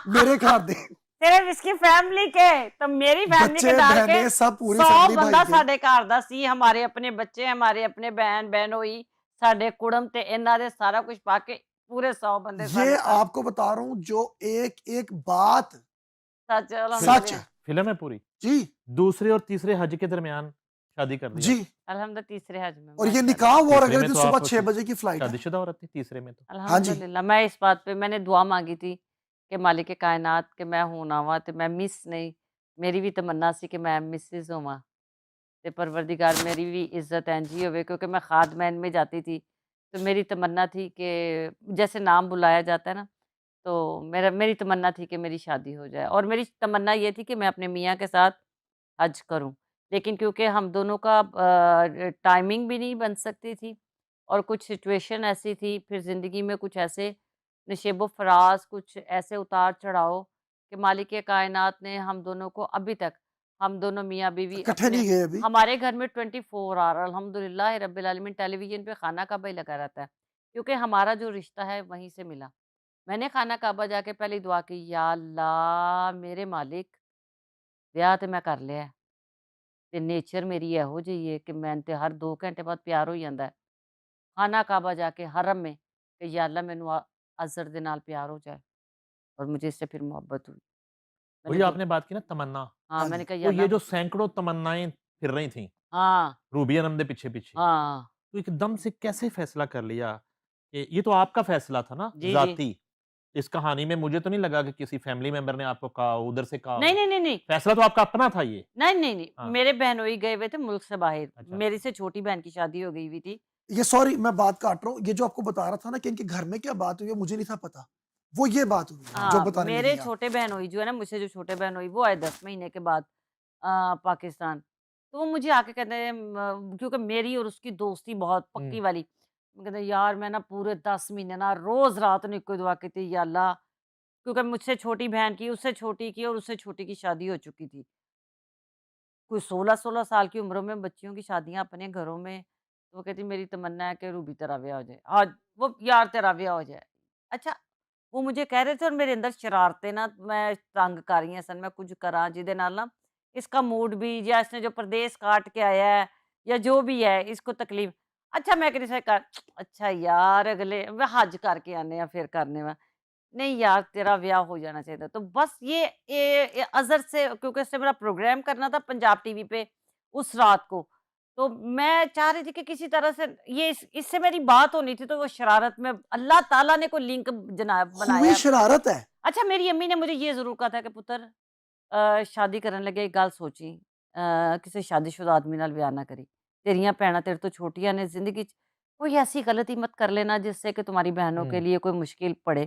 मेरे घर दे सिर्फ इसकी फैमिली के, तो मेरी फैमिली के बच्चे डाल के बहनें सब पूरी 100 फैमिली ਬੰਦਾ भाई के। ਸਾਡੇ ਘਰ ਦਾ ਸੀ, हमारे अपने बच्चे, हमारे अपने बहन बहनोई, ਸਾਡੇ ਕੁੜਮ ਤੇ ਇਹਨਾਂ ਦੇ ਸਾਰਾ कुछ पाके पूरे 100 ਬੰਦੇ ये ਸਾਡੇ ਘਰ। आपको बता रहा हूँ जो एक एक बात सच सच अल्हम्दुलिल्लाह, है फिल्म है पूरी जी दूसरे और तीसरे हज के दरमियान शादी कर दिया जी। अल्हम्दुलिल्लाह तीसरे हज में और ये माशाल्लाह, निकाह हुआ और तीसरे अगले में दिन तो सुबह आप 6 बजे की फ्लाइट है। शादीशुदा औरत थी तीसरे में तो हाँ जी अल्हम्दुलिल्लाह। मैं इस बात पे मैंने दुआ मांगी थी कि मालिक कायनात के मैं हूं ना वा, ते मैं मिस नहीं, मेरी भी तमन्ना सी कि मैं मिसिस होवां, ते परवरदिगार मेरी भी इज्जत इंजी होवे, क्योंकि मैं खादमैन में जाती थी, तो मेरी तमन्ना थी कि जैसे नाम बुलाया जाता है ना, तो मेरी तमन्ना थी कि मेरी शादी हो जाए, और मेरी तमन्ना ये थी कि मैं अपने मियाँ के साथ हज करूं। लेकिन क्योंकि हम दोनों का टाइमिंग भी नहीं बन सकती थी, और कुछ सिचुएशन ऐसी थी, फिर ज़िंदगी में कुछ ऐसे नशेबो फराज, कुछ ऐसे उतार चढ़ाव कि मालिक कायनात ने हम दोनों को अभी तक, हम दोनों मियाँ बीवी इकट्ठे अपने, नहीं गए अभी। हमारे घर में 24 आवर अल्हम्दुलिल्लाह रब्बिल आलमीन टेलीविज़न पे खाना काबा ही लगा रहता है, क्योंकि हमारा जो रिश्ता है वहीं से मिला। मैंने खाना काबा जाके पहली दुआ की, या अल्लाह मेरे मालिक, ਵਿਆਹ ਤੇ ਮੈਂ ਕਰ ਲਿਆ ਹੈ, ਤੇ ਨੇਚਰ ਮੇਰੀ ਇਹੋ ਜਿਹੀ ਹੈ ਕਿ ਮੈਨੂੰ ਤੇ ਹਰ 2 ਘੰਟੇ ਬਾਅਦ ਪਿਆਰ ਹੋ ਜਾਂਦਾ ਹੈ। ਖਾਨਾ काबा जाके हरम में कि या अल्लाह मैनू अज़र दे नाल प्यार हो जाए, और मुझे इससे फिर मोहब्बत हुई। वही मैंने दो आपने बात की ना तमन्ना हाँ, हाँ मैंने जी कहा या तो ये अल्लाह। जो सैकड़ों तमन्नाएं फिर रही थी हाँ, रूबी अनम दे पीछे पीछे हाँ। तो एकदम से कैसे फैसला कर लिया कि ये तो आपका फैसला था ना जी, जी। जाती इस कहानी में मुझे तो नहीं लगा कि किसी फैमिली मेंबर ने आपको कहा उधर से कहा नहीं, हो नहीं, नहीं, नहीं। फैसला तो आपका अपना था ये नहीं, नहीं, नहीं। हाँ मेरे बहनोई गए हुए थे मुल्क से बाहर। अच्छा मेरी से छोटी बहन की शादी हो गई हुई थी। ये सॉरी मैं बात काट रहा हूँ, ये जो आपको बता रहा था ना कि इनके घर में क्या बात हुई है मुझे नहीं था पता, वो ये बात हुई है जो हाँ, बताने मेरे लगी आप। छोटे बहनोई जो है ना, मुझसे जो छोटे बहनोई, वो आए 10 महीने के बाद पाकिस्तान। तो वो मुझे आके कहते हैं क्योंकि मेरी और उसकी दोस्ती बहुत पक्की वाली। वो कहते हैं यार मैं ना पूरे 10 महीने ना रोज़ रात ਨੂੰ ਇੱਕੋ दुआ की थी, या अल्लाह, क्योंकि मुझसे छोटी बहन की, उससे छोटी की और उससे छोटी की शादी हो चुकी थी। कोई 16-16 साल की उम्रों में बच्चियों की शादियाँ अपने घरों में। तो वो कहती मेरी तमन्ना है कि रूबी तेरा ब्याह हो जाए। आज वो यार तेरा ब्याह हो जाए। अच्छा, वो मुझे कह रहे थे और मेरे अंदर शरारतें ना मैं तंग कर रही सन, मैं कुछ करा जिहदे नाल ना इसका मूड भी, या इसने जो प्रदेश काट के आया है, या जो भी है इसको तकलीफ। अच्छा मैं कहती कर अच्छा यार अगले मैं हज करके आने फिर करने वा। नहीं यार तेरा ब्याह हो जाना चाहिए था। तो बस ये अज़र से, क्योंकि इससे मेरा प्रोग्राम करना था पंजाब टीवी पे उस रात को, तो मैं चाह रही थी कि किसी तरह से ये इससे मेरी बात होनी थी, तो वो शरारत में अल्लाह ताला ने कोई लिंक हुई बनाया। शरारत है। अच्छा मेरी अम्मी ने मुझे ये ज़रूर कहा था कि पुत्र शादी करन लगे एक गल सोची, ਕਿਸੇ ਸ਼ਾਦੀशुदा आदमी नाल ब्याह ना करी। तेरियां भैणां तेरे तो छोटियां ने, ज़िंदगी च कोई ऐसी गलती मत कर लेना जिससे कि तुम्हारी बहनों के हुँ। लिए कोई मुश्किल पड़े।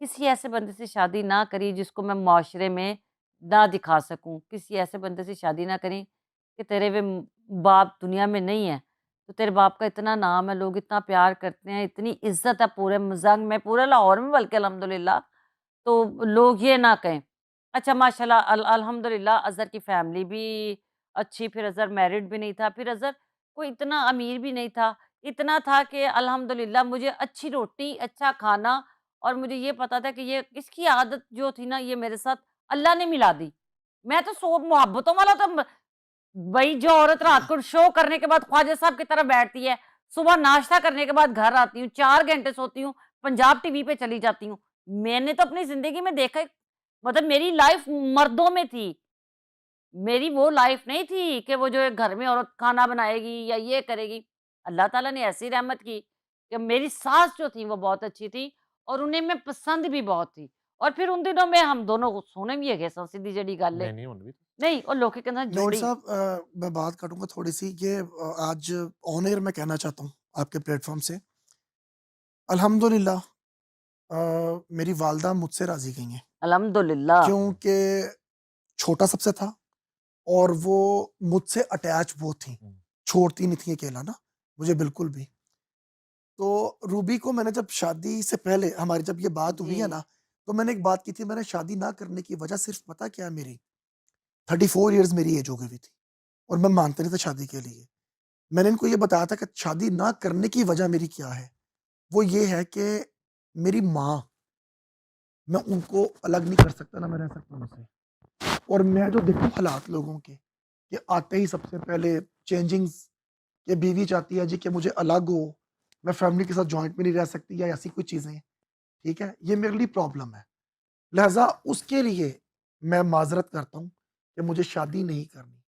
किसी ऐसे बंदे से शादी ना करी जिसको मैं मुआशरे में ना दिखा सकूँ। किसी ऐसे बंदे से शादी ना करी कि तेरे वे बाप दुनिया में नहीं है, तो तेरे बाप का इतना नाम है, लोग इतना प्यार करते हैं, इतनी इज़्ज़त है पूरे मज़ंग में, पूरे लाहौर में, बल्कि अल्हम्दुलिल्लाह, तो लोग ये ना कहें। अच्छा माशाल्लाह अल्हम्दुलिल्लाह अज़हर की फ़ैमिली भी अच्छी, फिर अज़हर मैरिड भी नहीं था, फिर अज़हर कोई इतना अमीर भी नहीं था। इतना था कि अल्हम्दुलिल्लाह मुझे अच्छी रोटी, अच्छा खाना, और मुझे ये पता था कि ये इसकी आदत जो थी ना, ये मेरे साथ अल्लाह ने मिला दी। मैं तो सो मोहब्बतों वाला तो भई जो औरत रात को शो करने के बाद ख्वाजा साहब की तरह बैठती है, सुबह नाश्ता करने के बाद घर आती हूँ, 4 घंटे सोती हूँ, पंजाब टीवी पे चली जाती हूँ। मैंने तो अपनी ज़िंदगी में देखा है, मतलब मेरी लाइफ़ मर्दों में थी। मेरी वो लाइफ़ नहीं थी कि वो जो एक घर में औरत खाना बनाएगी या ये करेगी। अल्लाह ताला ने ऐसी रहमत की कि मेरी सास जो थी वो बहुत अच्छी थी और उन्हें मैं पसंद भी बहुत थी। और फिर उन दिनों में हम दोनों सोने भी है सीधी जड़ी गल है। नहीं, हुन भी नहीं, और लोग कहते हैं नईम जोड़ी। साहब मैं बात काटूँगा थोड़ी-सी ये आज ऑन एयर मैं कहना चाहता हूँ आपके प्लेटफ़ॉर्म से। अल्हम्दुलिल्लाह मेरी वालदा मुझसे राज़ी गई हैं अल्हम्दुलिल्लाह। क्योंकि छोटा सबसे था और वो मुझसे अटैच बहुत थीं, हुँ। छोड़ती नहीं थीं अकेला ना, मुझे बिल्कुल भी। तो रूबी को मैंने जब शादी से पहले हमारी जब ये बात हुई है जी। ना, तो मैंने एक बात की थी, मैंने शादी ना करने की वजह सिर्फ़ पता क्या है मेरी? 34 इयर्स मेरी एज हो गई हुई थी और मैं मानता नहीं था शादी के लिए। मैंने इनको ये बताया था कि शादी ना करने की वजह मेरी क्या है? वो ये है कि मेरी माँ, मैं उनको अलग नहीं कर सकता, ना मैं रह सकता उनसे। और मैं जो देखूँ हालात लोगों के, कि आते ही सबसे पहले चेंजिंग्स, कि बीवी चाहती है जी कि मुझे अलग हो, मैं फैमिली के साथ जॉइंट में नहीं रह सकती या ऐसी कोई चीज़ें, ठीक है? ये मेरे लिए प्रॉब्लम है। लिहाज़ा उसके लिए मैं माज़रत करता हूँ कि मुझे शादी नहीं करनी।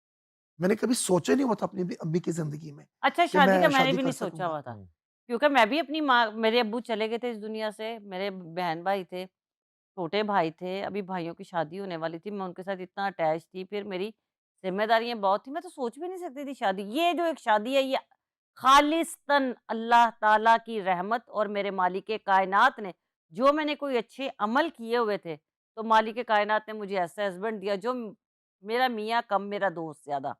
मैंने कभी सोचा ही नहीं हुआ था अपनी अम्मी की ज़िंदगी में अच्छा, कि शादी का मैं मैंने शादी भी कर नहीं सोचा सकूँगा। हुआ था, हुँ। क्योंकि मैं भी अपनी माँ, मेरे अब्बू चले गए थे इस दुनिया से, मेरे बहन-भाई थे, छोटे भाई थे, अभी भाइयों की शादी होने वाली थी, मैं उनके साथ इतना अटैच थी, फिर मेरी ज़िम्मेदारियाँ बहुत थी, मैं तो सोच भी नहीं सकती थी शादी। ये जो एक शादी है, ये खालिस्तन अल्लाह ताला की रहमत और मेरे मालिके कायनात ने, जो मैंने कोई अच्छे अमल किए हुए थे, तो मालिके कायनात ने मुझे ऐसा हस्बैंड दिया जो मेरा मियाँ कम मेरा दोस्त ज़्यादा।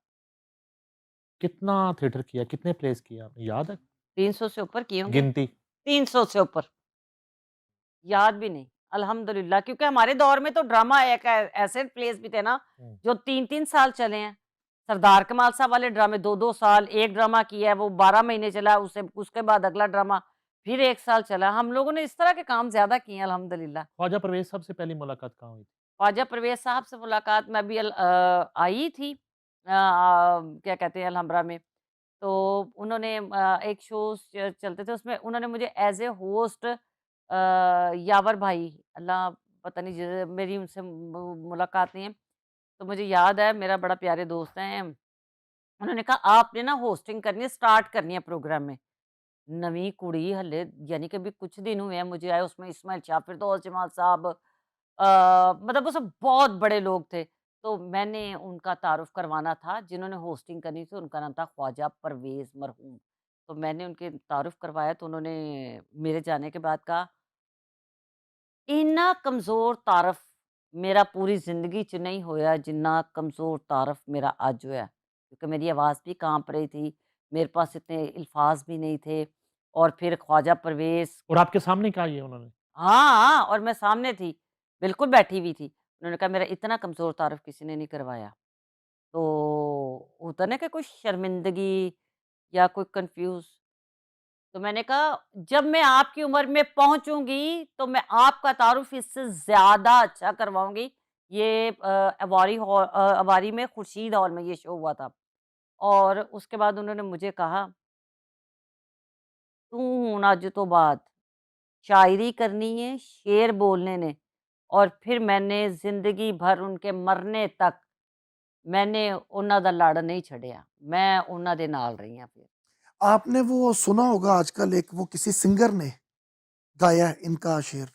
कितना थिएटर किया, कितने प्लेस किए आपने, याद है? 300 से ऊपर किए होंगे, गिनती? 300 से ऊपर। याद भी नहीं, अल्हम्दुलिल्लाह, क्योंकि हमारे दौर में तो ड्रामा एक ऐसे प्लेस भी थे ना, हुँ। जो 3-3 साल चले हैं। सरदार कमाल साहब वाले ड्रामे 2-2 साल, एक ड्रामा किया है वो 12 महीने चला, उससे उसके बाद अगला ड्रामा फिर 1 साल चला। हम लोगों ने इस तरह के काम ज़्यादा किए हैं अल्हम्दुलिल्लाह। ख्वाजा परवेज़ साहब से पहली मुलाकात कहाँ हुई थी? ख्वाजा परवेज़ साहब से मुलाकात मैं भी आई थी, क्या कहते हैं, अलहम्बरा में। तो उन्होंने एक शोज़ चलते थे, उसमें उन्होंने मुझे एज़ ए होस्ट, यावर भाई, अल्लाह पता नहीं, मेरी उनसे मुलाकात नहीं है। तो मुझे याद है, मेरा बड़ा प्यारे दोस्त हैं, उन्होंने कहा आपने ना होस्टिंग करनी है, स्टार्ट करनी है प्रोग्राम में। नवीं कुड़ी हल्ले, यानी कि अभी कुछ दिन हुए हैं मुझे आए, उसमें इस्माइल शाह, फिरदौस जमाल साहब, मतलब वो सब बहुत बड़े लोग थे। तो मैंने उनका तारुफ करवाना था, जिन्होंने होस्टिंग करनी थी, उनका नाम था ख्वाजा परवेज़ मरहूम। तो मैंने उनके तारुफ करवाया, तो उन्होंने मेरे जाने के बाद कहा, इन्ना कमज़ोर तारफ़ मेरा पूरी ज़िंदगी च नहीं होया जिन्ना कमज़ोर तारफ़ मेरा अज होया। क्योंकि मेरी आवाज़ भी काँप रही थी, मेरे पास इतने अल्फ़ाज़ भी नहीं थे, और फिर ख्वाजा परवेज़। और आपके सामने कहा ये उन्होंने? हाँ, और मैं सामने थी, बिल्कुल बैठी हुई थी। उन्होंने कहा मेरा इतना कमज़ोर तारफ़ किसी ने नहीं करवाया। तो होता है ना कि कोई शर्मिंदगी या कोई कन्फ्यूज़। तो मैंने कहा जब मैं आपकी उम्र में पहुँचूँगी तो मैं आपका तारुफ इससे ज़्यादा अच्छा करवाऊँगी। ये अवारी में खुर्शीद हॉल में ये शो हुआ था। और उसके बाद उन्होंने मुझे कहा, "तू हुण अज तो बाद शायरी करनी है, शेर बोलने ने।" और फिर मैंने ज़िंदगी भर उनके मरने तक मैंने उन्हां दा लड़ नहीं छड़िया। मैं उन्हां दे नाल रही हाँ फिर। आपने वो सुना होगा आजकल एक वो किसी सिंगर ने गाया है इनका शेर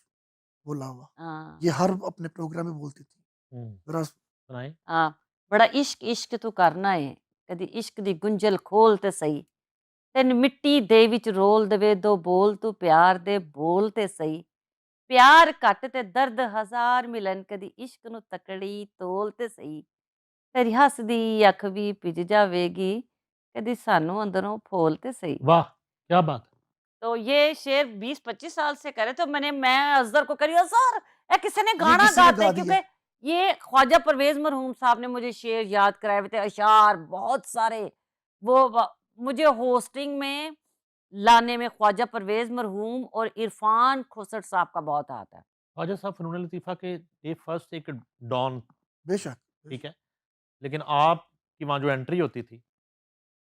बोला हुआ, हाँ, ये हर अपने प्रोग्राम में बोलती थी। हुँ। ज़रा सुनाएँ? हाँ। बड़ा इश्क इश्क तू करना है, कदी इश्क दी गुंजल खोल ते सही, तेन मिट्टी दे विच रोल देवे दो बोल तू प्यार दे बोल ते सही, प्यार घट ते दर्द हज़ार मिलन, कदी इश्क नू तकड़ी तोल ते सही, तेरी हੱਸਦੀ ਅੱਖ ਵੀ ਭਿੱਜ ਜਾਵੇਗੀ, कदी सानू अंदरों फोल ते सही। वाह! क्या बात है! तो ये शेर 20-25 साल से करे, तो मैं अज़हर को कह रही हूँ, अज़हर ए किसी ने ये गाना किसी ने गाते गा हैं, दिया। क्योंकि ये ख्वाजा परवेज़ मरहूम साहब ने मुझे शेर याद कराए हुए थे, अशार बहुत सारे। वो व मुझे होस्टिंग में लाने में ख्वाजा परवेज़ मरहूम और इरफ़ान खोसट साहब का बहुत हाथ है। ख्वाजा साहब फ़नून लतीफ़ा के दे फर्स्ट एक डॉन, बेशक, ठीक बेशक। है? लेकिन आपकी वहाँ जो एंट्री होती थी,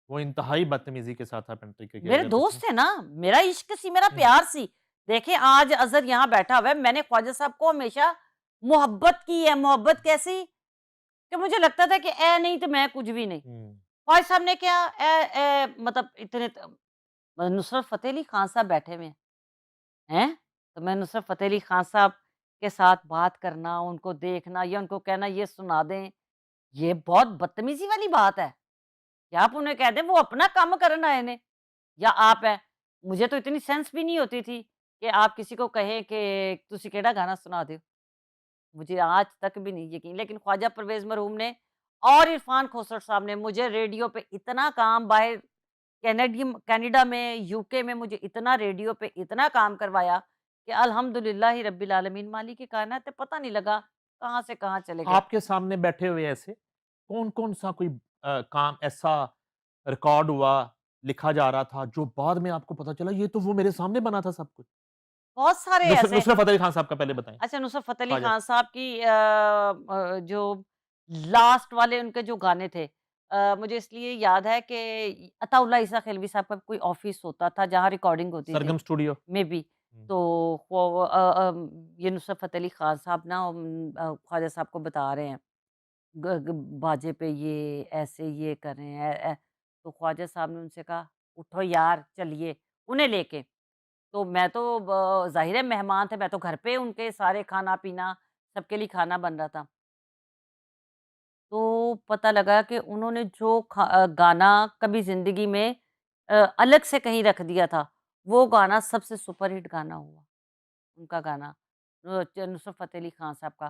वो इंतहाई बदतमीज़ी के साथ आप एंट्री किया मेरे करते थे। दोस्त थे ना, मेरा इश्क सी, मेरा हुँ, प्यार सी। देखिए आज अज़हर यहाँ बैठा हुआ है, मैंने ख्वाजा साहब को हमेशा मोहब्बत की है। मोहब्बत कैसी? कि मुझे लगता था कि ए नहीं तो मैं कुछ भी नहीं। हुँ। ख्वाजा साहब ने क्या मतलब इतने नुसरत फ़तेह अली खान साहब बैठे हुए हैं, हैं? तो मैं नुसरत फ़तेह अली खान साहब के साथ बात करना, उनको देखना या उनको कहना ये सुना दें, ये बहुत बदतमीज़ी वाली बात है। कि आप उन्हें कह दें वो अपना काम करन आए ने या आप हैं। मुझे तो इतनी सेंस भी नहीं होती थी कि आप किसी को कहें कि तुसी केड़ा गाना सुना दियो। मुझे आज तक भी नहीं यकीन, लेकिन ख्वाजा परवेज़ मरहूम ने और इरफ़ान खोसर साहब ने मुझे रेडियो पे इतना काम, बाहर कनाडा में, यूके में मुझे इतना रेडियो पे इतना काम करवाया कि अल्हम्दुलिल्लाह रब्बिल आलमीन, मालिक ए कायनात, पता नहीं लगा कहाँ से कहाँ चले गए। आपके सामने बैठे हुए ऐसे कौन-कौन सा कोई काम ऐसा रिकॉर्ड हुआ, लिखा जा रहा था, जो बाद में आपको पता चला ये तो वो मेरे सामने बना था सब कुछ? बहुत सारे ऐसे। नुसरत फ़तेह अली खान साहब का पहले बताएँ। अच्छा, नुसरत फ़तेह अली ख्वाजा खान साहब की जो लास्ट वाले उनके जो गाने थे, मुझे इसलिए याद है कि अताउल्लाह ईसा खिलवी साहब का कोई ऑफ़िस होता था जहाँ रिकॉर्डिंग होती थी, सरगम स्टूडियो। मेबी। हुँ। तो ये नुसरत फ़तेह अली खान साहब ना ख्वाजा साहब को बता रहे हैं, ग ग बाजे पे ये ऐसे ये कर रहे हैं, तो ख्वाजा साहब ने उनसे कहा, "उठो यार चलिए", उन्हें लेके। तो मैं तो ज़ाहिर है मेहमान थे, मैं तो घर पे उनके सारे खाना-पीना सबके लिए खाना बन रहा था। तो पता लगा कि उन्होंने जो गाना कभी ज़िंदगी में अलग से कहीं रख दिया था, वो गाना सबसे सुपरहिट गाना हुआ, उनका गाना नुसरत फ़तेह अली खान साहब का।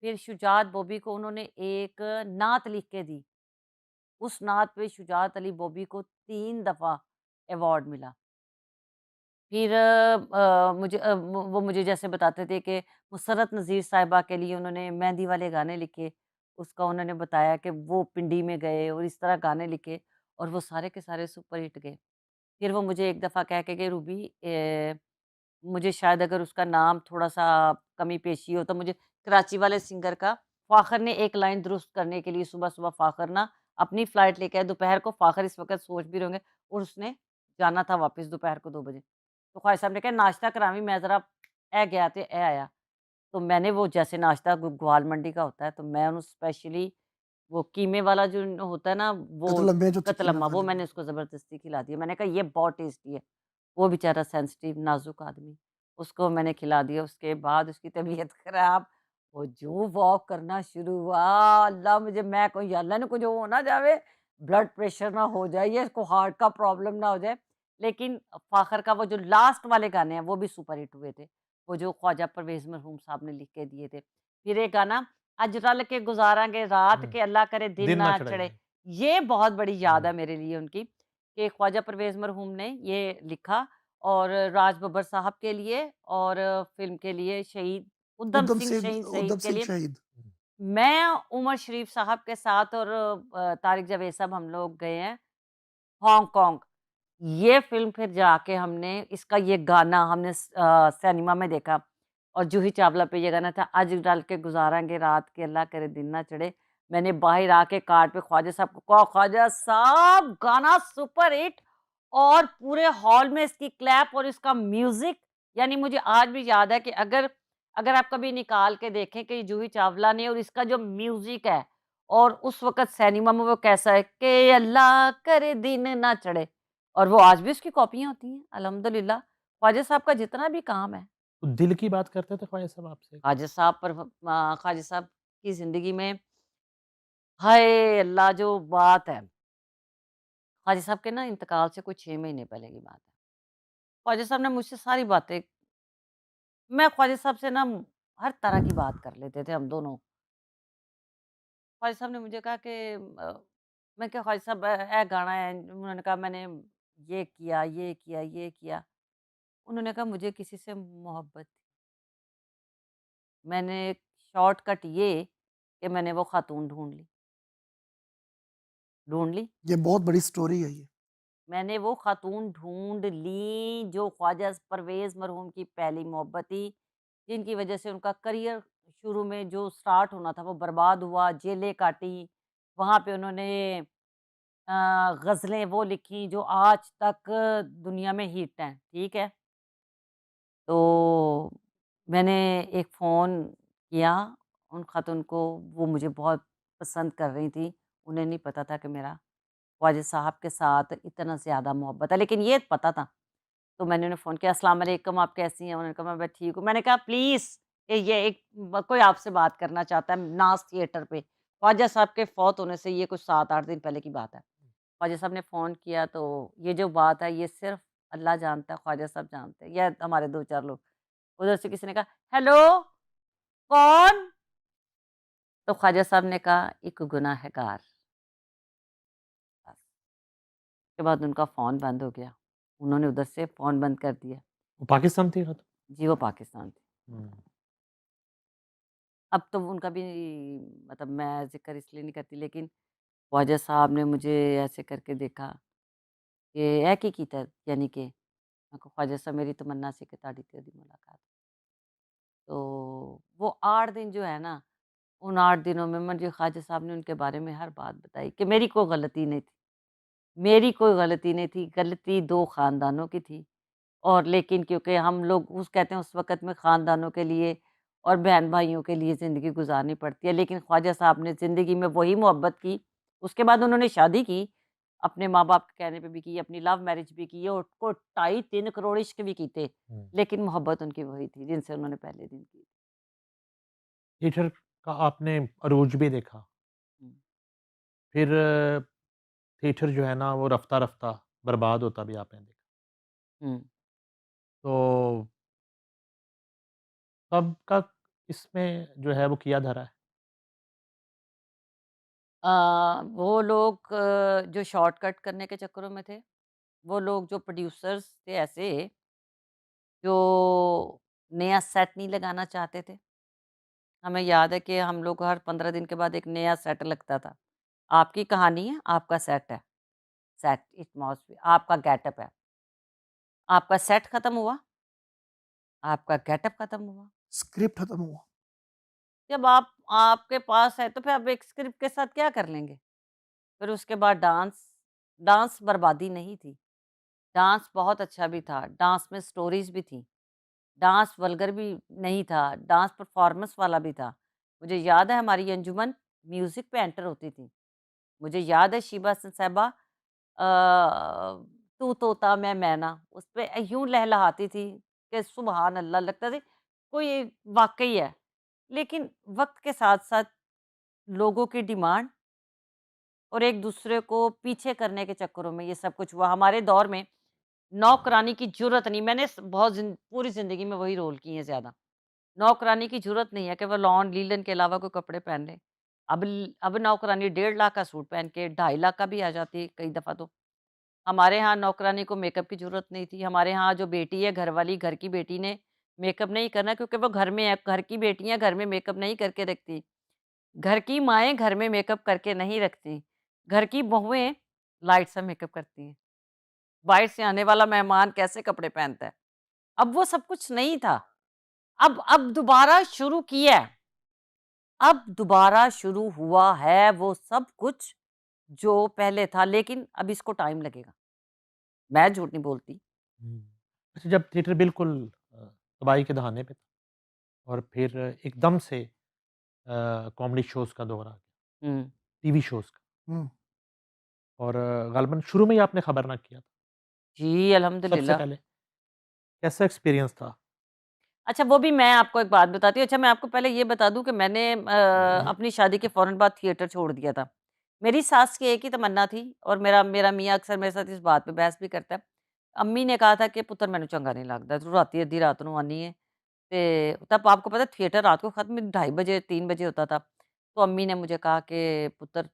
फिर शुजात बॉबी को उन्होंने एक नात लिख के दी, उस नात पे शुजात अली बॉबी को 3 दफ़ा अवार्ड मिला। फिर वो मुझे जैसे बताते थे कि मुसर्रत नज़ीर साहिबा के लिए उन्होंने मेहंदी वाले गाने लिखे, उसका उन्होंने बताया कि वो पिंडी में गए और इस तरह गाने लिखे और वो सारे के सारे सुपर हिट गए। फिर वो मुझे एक दफ़ा कह के गए, रूबी मुझे शायद अगर उसका नाम थोड़ा-सा कमी पेशी हो तो मुझे कराची वाले सिंगर का फ़ाख़र ने एक लाइन दुरुस्त करने के लिए सुबह-सुबह फ़ाख़र ना अपनी फ़्लाइट लेके आए दोपहर को, फ़ाख़र इस वक़्त सोच भी रहे होंगे और उसने जाना था वापस दोपहर को 2 बजे। तो ख्वाजा साहब ने कहा नाश्ता करावी, मैं ज़रा ए गया ते ए आया। तो मैंने वो जैसे नाश्ता ग्वाल मंडी का होता है, तो मैं उन्हें स्पेशली वो कीमे वाला जो होता है ना, वो कतलम में जो चिकन कतलम्मा, वो वाली मैंने बात। उसको ज़बरदस्ती खिला दिया। मैंने कहा ये बहुत टेस्टी है। वो बेचारा सेंसिटिव नाज़ुक आदमी, उसको मैंने खिला दिया। उसके बाद उसकी तबीयत ख़राब, वो जो वॉक करना शुरू हुआ, अल्लाह मुझे, मैं कहूँ या अल्लाह ने कुछ हो ना जावे, ब्लड प्रेशर ना हो जाए या इसको हार्ट का प्रॉब्लम ना हो जाए। लेकिन फ़ाख़र का वो जो लास्ट वाले गाने हैं, वो भी सुपर हिट हुए थे। वो जो ख्वाजा परवेज़ मरहूम साहब ने लिख के दिए थे। फिर एक गाना अज रल के गुज़ारांगे रात हुँ। के अल्लाह करे दिन दिन ना ना चढ़े। चढ़े। ये बहुत बड़ी याद है हुँ। मेरे लिए उनकी, कि ख्वाजा परवेज़ मरहूम ने ये लिखा और राज बब्बर साहब के लिए और फ़िल्म के लिए शहीद उधम सिंह शहीद शहीद उधम के सिंह लिए। शहीद। मैं उमर शरीफ साहब के साथ और तारिक जावेद साहब हम लोग गए हैं हांगकांग। ये फ़िल्म फिर जाके हमने इसका ये गाना हमने सिनेमा में देखा और जूही चावला पे ये गाना था, आज डाल के गुज़ारेंगे रात के अल्लाह करे दिन ना चढ़े। मैंने बाहर आके कार्ड पे ख्वाजा साहब को कहा, ख्वाजा साहब गाना सुपर हिट, और पूरे हॉल में इसकी क्लैप और इसका म्यूज़िक, यानी मुझे आज भी याद है कि अगर अगर आप कभी निकाल के देखें कि जूही चावला ने और इसका जो म्यूज़िक है और उस वक़्त सिनेमा में वो कैसा है कि अल्लाह करे दिन ना चढ़े। और वो आज भी उसकी कॉपियाँ होती हैं, अल्हम्दुलिल्लाह। ख्वाजा साहब का जितना भी काम है, तो दिल की बात करते थे ख्वाजा साहब आपसे? ख्वाजा साहब की ज़िंदगी में हाय अल्लाह! जो बात है, ख्वाजा साहब के ना इंतकाल से कुछ 6 महीने पहले की बात है। ख्वाजा साहब ने मुझसे सारी बातें मैं ख्वाजा साहब से ना हर तरह की बात कर लेते थे हम दोनों। ख्वाजा साहब ने मुझे कहा कि मैं क्या ख्वाजा साहब गाना है उन्होंने कहा मैंने ये किया, ये किया, ये किया। उन्होंने कहा मुझे किसी से मोहब्बत थी। मैंने शॉर्टकट ये कि मैंने वो खातून ढूँढ ली। ये बहुत बड़ी स्टोरी है ये। मैंने वो खातून ढूँढ ली जो ख्वाजा परवेज़ मरहूम की पहली मोहब्बत थी, जिनकी वज़ह से उनका करियर शुरू में जो स्टार्ट होना था वो बर्बाद हुआ, जेलें काटी, वहाँ पे उन्होंने ग़ज़लें वो लिखी जो आज तक दुनिया में हिट हैं, ठीक है? तो मैंने एक फ़ोन किया उन खातून को, वो मुझे बहुत पसंद कर रही थी, उन्हें नहीं पता था कि मेरा ख्वाजा साहब के साथ इतना ज़्यादा मोहब्बत है, लेकिन ये पता था। तो मैंने उन्हें फ़ोन किया, अस्सलाम वालेकुम, आप कैसी हैं? उन्होंने कहा, मैं ठीक हूँ। मैंने कहा, प्लीज़ ये एक कोई आपसे बात करना चाहता है, नाज़ थिएटर पे। ख्वाजा साहब के फ़ौत होने से ये कुछ 7-8 दिन पहले की बात है। ख्वाजा साहब ने फ़ोन किया, तो ये जो बात है, ये सिर्फ़ अल्लाह जानता है, ख्वाजा साहब जानते हैं या हमारे 2-4 लोग। उधर से किसी ने कहा, "हेलो, कौन?" तो ख्वाजा साहब ने कहा, "एक गुनाहगार।" बस, उसके बाद उनका फ़ोन बंद हो गया। उन्होंने उधर से फ़ोन बंद कर दिया। वो पाकिस्तान थी ख़त्म? जी, वो पाकिस्तान थे। हुँ। अब तो उनका भी मतलब मैं ज़िक्र इसलिए नहीं करती, लेकिन ख्वाजा साहब ने मुझे ऐसे करके देखा कि "ऐ की कीता?" यानी कि मैं कहा, "ख्वाजा साहब मेरी तमन्ना सी कि तुहाडी ते ओहदी मुलाकात।" तो वो 8 दिन जो है ना, उन 8 दिनों में मुझे ख्वाजा साहब ने उनके बारे में हर बात बताई कि मेरी कोई गलती नहीं थी। मेरी कोई गलती नहीं थी, गलती 2 ख़ानदानों की थी। और लेकिन क्योंकि हम लोग उस कहते हैं उस वक़्त में ख़ानदानों के लिए और बहन-भाइयों के लिए ज़िंदगी गुज़ारनी पड़ती है, लेकिन ख्वाजा साहब ने ज़िंदगी में वही मोहब्बत की। उसके बाद उन्होंने शादी की, अपने माँ-बाप के कहने पे भी की, अपनी लव मैरिज भी की और को 2.5-3 करोड़ इश्क भी कीते, हुँ। लेकिन मोहब्बत उनकी वही थी जिनसे उन्होंने पहले दिन की। थिएटर का आपने अरूज भी देखा, हुँ, फिर थिएटर जो है ना वो रफ्ता-रफ्ता बर्बाद होता भी आपने देखा। हुँ। तो कब का इसमें जो है वो किया धरा है? वो लोग जो शॉर्टकट करने के चक्करों में थे, वो लोग जो प्रोड्यूसर्स थे ऐसे जो नया सेट नहीं लगाना चाहते थे। हमें याद है कि हम लोग हर 15 दिन के बाद एक नया सेट लगता था। आपकी कहानी है, आपका सेट है, सेट एटमॉस्फियर आपका गेटअप है। आपका सेट खत्म हुआ, आपका गेटअप खत्म हुआ। स्क्रिप्ट खत्म हुआ। जब आप आपके पास है तो फिर आप एक स्क्रिप्ट के साथ क्या कर लेंगे? फिर उसके बाद डांस, डांस बर्बादी नहीं थी। डांस बहुत अच्छा भी था, डांस में स्टोरीज़ भी थी। डांस वल्गर भी नहीं था, डांस परफॉर्मेंस वाला भी था। मुझे याद है हमारी अंजुमन म्यूज़िक पे एंटर होती थी। मुझे याद है शीबा हसन साहिबा तू तोता मैं मैना उस पे यूँ लहलहाती थी कि सुबहान अल्लाह लगता था कोई वाक़ई है। लेकिन वक़्त के साथ-साथ लोगों की डिमांड और एक-दूसरे को पीछे करने के चक्करों में ये सब कुछ हुआ। हमारे दौर में नौकरानी की ज़रूरत नहीं मैंने स बहुत पूरी ज़िंदगी में वही रोल किए हैं ज़्यादा। नौकरानी की ज़रूरत नहीं है कि वो लॉन लीलन के अलावा कोई कपड़े पहन ले। अब नौकरानी 1.5 लाख का सूट पहन के 2.5 लाख का भी आ जाती है कई दफ़ा तो। हमारे यहाँ नौकरानी को मेकअप की ज़रूरत नहीं थी। हमारे यहाँ जो बेटी है घरवाली, घर की बेटी ने मेकअप नहीं करना क्योंकि वो घर में है। घर की बेटियाँ घर में मेकअप नहीं करके रखती। घर की माएँ घर में मेकअप करके नहीं रखती। घर की बहुएँ लाइट सा मेकअप करती हैं। बाहर से आने वाला मेहमान कैसे कपड़े पहनता है। अब वो सब कुछ नहीं था। अब दोबारा शुरू किया है। अब दोबारा शुरू हुआ है वो सब कुछ जो पहले था लेकिन अब इसको टाइम लगेगा। मैं झूठ नहीं बोलती। हुँ। अच्छा जब थिएटर बिल्कुल तबाही के दहाने पे था और फिर एकदम से कॉमेडी शोज़ का दौर आ गया, हुँ। टीवी शोज़ का हुँ। और ग़ालिबन शुरू में ही आपने खबर ना किया था, जी, सबसे अल्हम्दुलिल्लाह। पहले कैसा एक्सपीरियंस था? अच्छा, वो भी मैं आपको एक बात बताती हूँ। अच्छा, मैं आपको पहले ये बता दूँ कि मैंने अपनी शादी के फ़ौरन बाद थिएटर छोड़ दिया था। मेरी सास की एक ही तमन्ना थी और मेरा मेरा मियाँ अक्सर मेरे साथ इस बात पे बहस भी करता है। अम्मी ने कहा था कि पुत्तर मैनू चंगा नहीं लगदा, तू राती अद्धी रात नूं आनी है। ते तब आपको पता है थिएटर रात को खत्म 2:30 बजे 3 बजे होता था। तो अम्मी ने मुझे कहा कि पुत्तर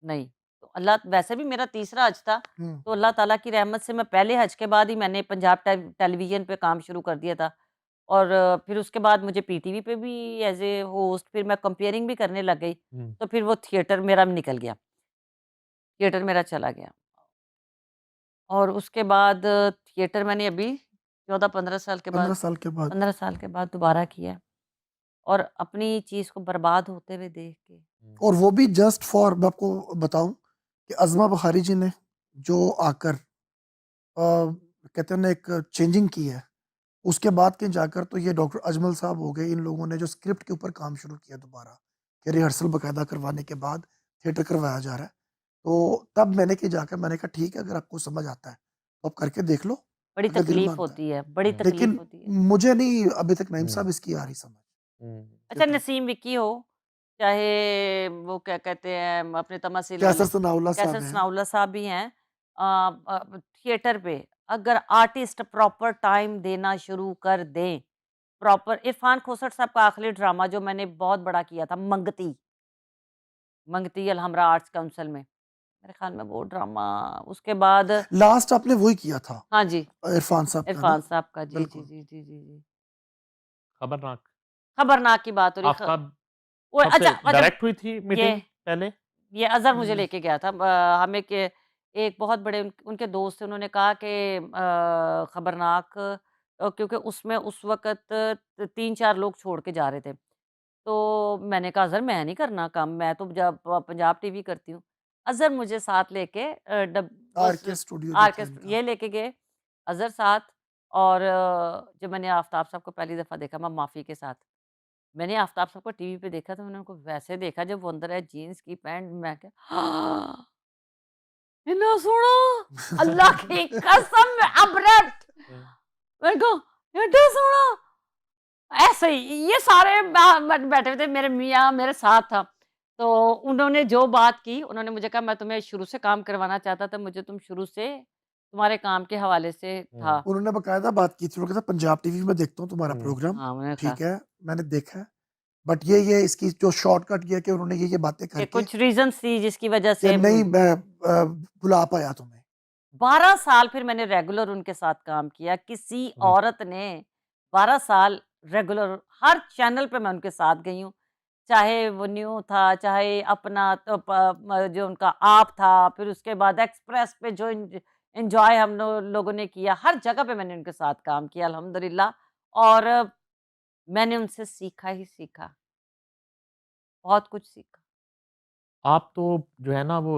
नहीं, तो अल्लाह वैसे भी मेरा तीसरा हज था, हुँ, तो अल्लाह ताला की रहमत से मैं पहले हज के बाद ही मैंने पंजाब टेलीविज़न पे काम शुरू कर दिया था और फिर उसके बाद मुझे पीटीवी पे भी एज़ ए होस्ट फिर मैं कंपेयरिंग भी करने लग गई, हुँ। तो फिर वो थिएटर मेरा निकल गया, थिएटर मेरा चला गया और उसके बाद थिएटर मैंने अभी 14-15 साल के 15 बाद साल के बाद। 15 साल के बाद दोबारा किया है और अपनी चीज़ को बर्बाद होते हुए देख के हुँ। और वो भी जस्ट फॉर मैं आपको बताऊँ कि अज़मा बुखारी जी ने जो आकर कहते हैं ना एक चेंजिंग की है, उसके बाद के जाकर तो ये डॉक्टर अजमल साहब हो गए, इन लोगों ने जो स्क्रिप्ट के ऊपर काम शुरू किया दोबारा, कि रिहर्सल बाकायदा करवाने के बाद थिएटर करवाया जा रहा है। तो तब मैंने कि जाकर मैंने कहा ठीक है अगर आपको समझ आता है, तो आप करके देख लो, बड़ी अगर दिल तकलीफ़ मानता है। होती है, बड़ी हुँ। तकलीफ़ लेकिन होती है। मुझे नहीं अभी तक नईम हुँ। साहब इसकी आ रही समझ, हुँ। अच्छा थिएटर नसीम विक्की हो, चाहे वो क्या कहते हैं अपने तमाशिल वाले कैसर सनाउल्लाह कैसर साहब हैं। सनाउल्लाह साहब भी हैं थिएटर पे अगर आर्टिस्ट प्रॉपर टाइम देना शुरू कर दें, प्रॉपर इरफान खोसट साहब का आखिरी ड्रामा जो मैंने बहुत बड़ा किया था मंगती, मंगती अलहमरा आर्ट्स काउंसिल में, मेरे ख्याल में वो ड्रामा उसके बाद लास्ट आपने वही किया था, हाँ जी, इरफान साहब का ना? इरफान साहब का जी, जी, बिल्कुल। जी, जी, जी, जी। खतरनाक। खबरनाक की बात हो रही आफ्ताब वो कब अच्छा से अच्छा डायरेक्ट हुई थी ये मीटिंग पहले? ये अज़हर मुझे हुँ, लेके गया था हमें के एक बहुत बड़े उनके दोस्त थे उन्होंने कहा कि खबरनाक क्योंकि उसमें उस वक़्त 3-4 लोग छोड़ के जा रहे थे। तो मैंने कहा अज़हर मैं नहीं करना काम, मैं तो जब पंजाब टीवी करती हूँ। अज़हर मुझे साथ लेके डब बस आरके स्टूडियो जो था आर्केस्ट्रा इनका। ये लेके गए, अज़हर साथ और जब मैंने आफ्ताब साहब को पहली दफ़ा देखा मैं माफ़ी के साथ। मैंने आफ्ताब साहब को टीवी पे देखा तो मैंने उनको वैसे देखा जब वो अंदर है जीन्स की पैंट मैं क्या हाँ, इतना सोहना अल्लाह की कसम मैं अब्रट हुँ। मैंने कहा इतना सोहना ऐसे ही ये सारे बैठे हुए थे मेरे मियाँ मेरे साथ था तो उन्होंने जो बात की उन्होंने मुझे कहा मैं तुम्हें शुरू से काम करवाना चाहता था मुझे तुम शुरू से तुम्हारे काम के हवाले से था हुँ। उन्होंने बाकायदा बात की थी, उन्होंने कहा था पंजाब टीवी में देखता हूँ तुम्हारा हुँ। प्रोग्राम, हाँ उन्होंने कहा ठीक है, मैंने देखा है। बट ये इसकी जो शॉर्टकट ये है कि उन्होंने ये बातें कि करके कुछ रीजंस थी जिसकी वजह कि से नहीं मैं बुला पाया तुम्हें। 12 साल फिर मैंने रेगुलर उनके साथ काम किया। किसी हुँ। औरत ने 12 साल रेगुलर हर चैनल पे मैं उनके साथ गई हूँ। चाहे वो न्यू था, चाहे अपना तो जो उनका आप था, फिर उसके बाद एक्सप्रेस पे जो एन्जॉय हम लोगों ने किया, हर जगह पे मैंने उनके साथ काम किया अल्हम्दुलिल्लाह और मैंने उनसे सीखा ही सीखा, बहुत कुछ सीखा। आप तो जो है ना वो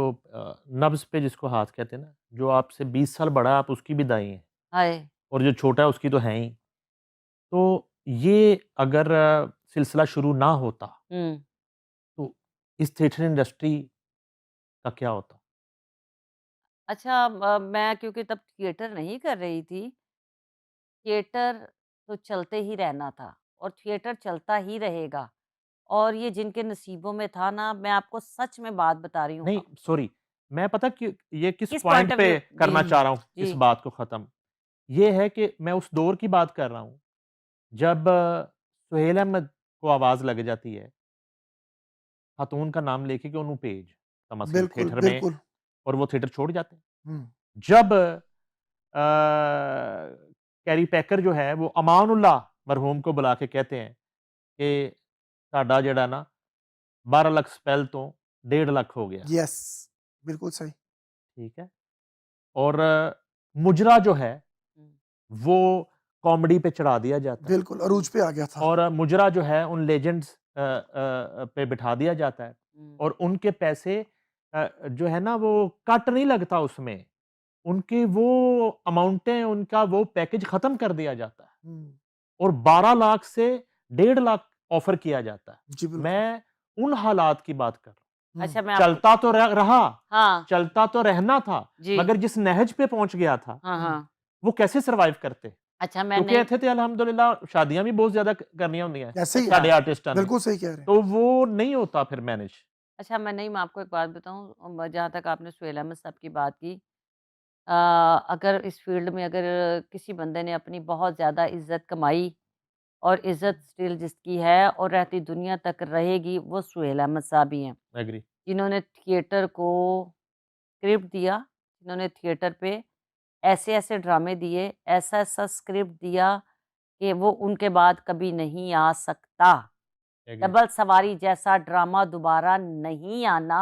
नब्ज़ पे जिसको हाथ कहते हैं ना, जो आपसे 20 साल बड़ा है आप उसकी भी दाई हैं हाय! और जो छोटा है उसकी तो हैं ही। तो ये अगर सिलसिला शुरू ना होता, हुँ। तो इस थिएटर इंडस्ट्री का क्या होता? अच्छा मैं क्योंकि तब थिएटर नहीं कर रही थी थिएटर तो चलते ही रहना था और थिएटर चलता ही रहेगा और ये जिनके नसीबों में था ना मैं आपको सच में बात बता रही हूँ नहीं, सॉरी, मैं पता कि ये किस किस पॉइंट पॉइंट ऑफ पे व्यू जी करना चाह रहा हूँ जी इस बात को ख़त्म। ये है कि मैं उस दौर की बात कर रहा हूँ, जब सुहेल अहमद को आवाज़ लग जाती है, खातून का नाम लेके कि ओनू भेज, तमासील बिल्कुल, थिएटर में बिल्कुल। और वो थिएटर छोड़ जाते हैं। हुँ, जब कैरी पैकर जो है वो अमानुल्लाह मरहूम को बुला के कहते हैं कि साडा जेड़ा ना 12 लाख स्पेल तो 1.5 लाख हो गया, यस, बिल्कुल सही। ठीक है? और मुजरा जो है हम्म, वो कॉमेडी पे चढ़ा दिया जाता है बिल्कुल, अरूज पे आ गया था। और मुजरा जो है उन लेजेंड्स पे बिठा दिया जाता है हम्म, और उनके पैसे जो है ना वो कट नहीं लगता उसमें, उनकी वो अमाउंटें, उनका वो पैकेज खत्म कर दिया जाता है हुँ, और 12 लाख से 1.5 लाख ऑफर किया जाता है। जी बिल्कुल। मैं उन हालात की बात कर रहा हूँ। हुँ, अच्छा मैं आपको चलता तो रहा, हाँ चलता तो रहना था, जी मगर जिस नहज पे पहुंच गया था, हाँ हुँ, हाँ वो कैसे सर्वाइव करते? अच्छा मैं क्योंकि नहीं ਇੱਥੇ ਤੇ ਅਲਹਮਦੁਲਿल्लाह शादियां भी बहुत ज्यादा करनी ਹੁੰਦੀਆਂ ऐसे ही ਸਾਡੇ है ਆਰਟਿਸਟਾਂ ਨੇ बिल्कुल सही कह रहे हैं तो वो नहीं होता फिर मैनेज अच्छा मैं नहीं मैं आपको एक बात बताऊँ जहाँ तक आपने सुहेल अहमद साहब की बात की अगर इस फील्ड में अगर किसी बंदे ने अपनी बहुत ज़्यादा इज़्ज़त कमाई और इज़्ज़त स्टिल जिसकी है और रहती दुनिया तक रहेगी वो सुहेल अहमद साहब ही हैं। एग्री जिन्होंने थिएटर को स्क्रिप्ट दिया, जिन्होंने थिएटर पे ऐसे-ऐसे ड्रामे दिए, ऐसा-ऐसा स्क्रिप्ट दिया कि वो उनके बाद कभी नहीं आ सकता। एग्री डबल सवारी जैसा ड्रामा दोबारा नहीं आना।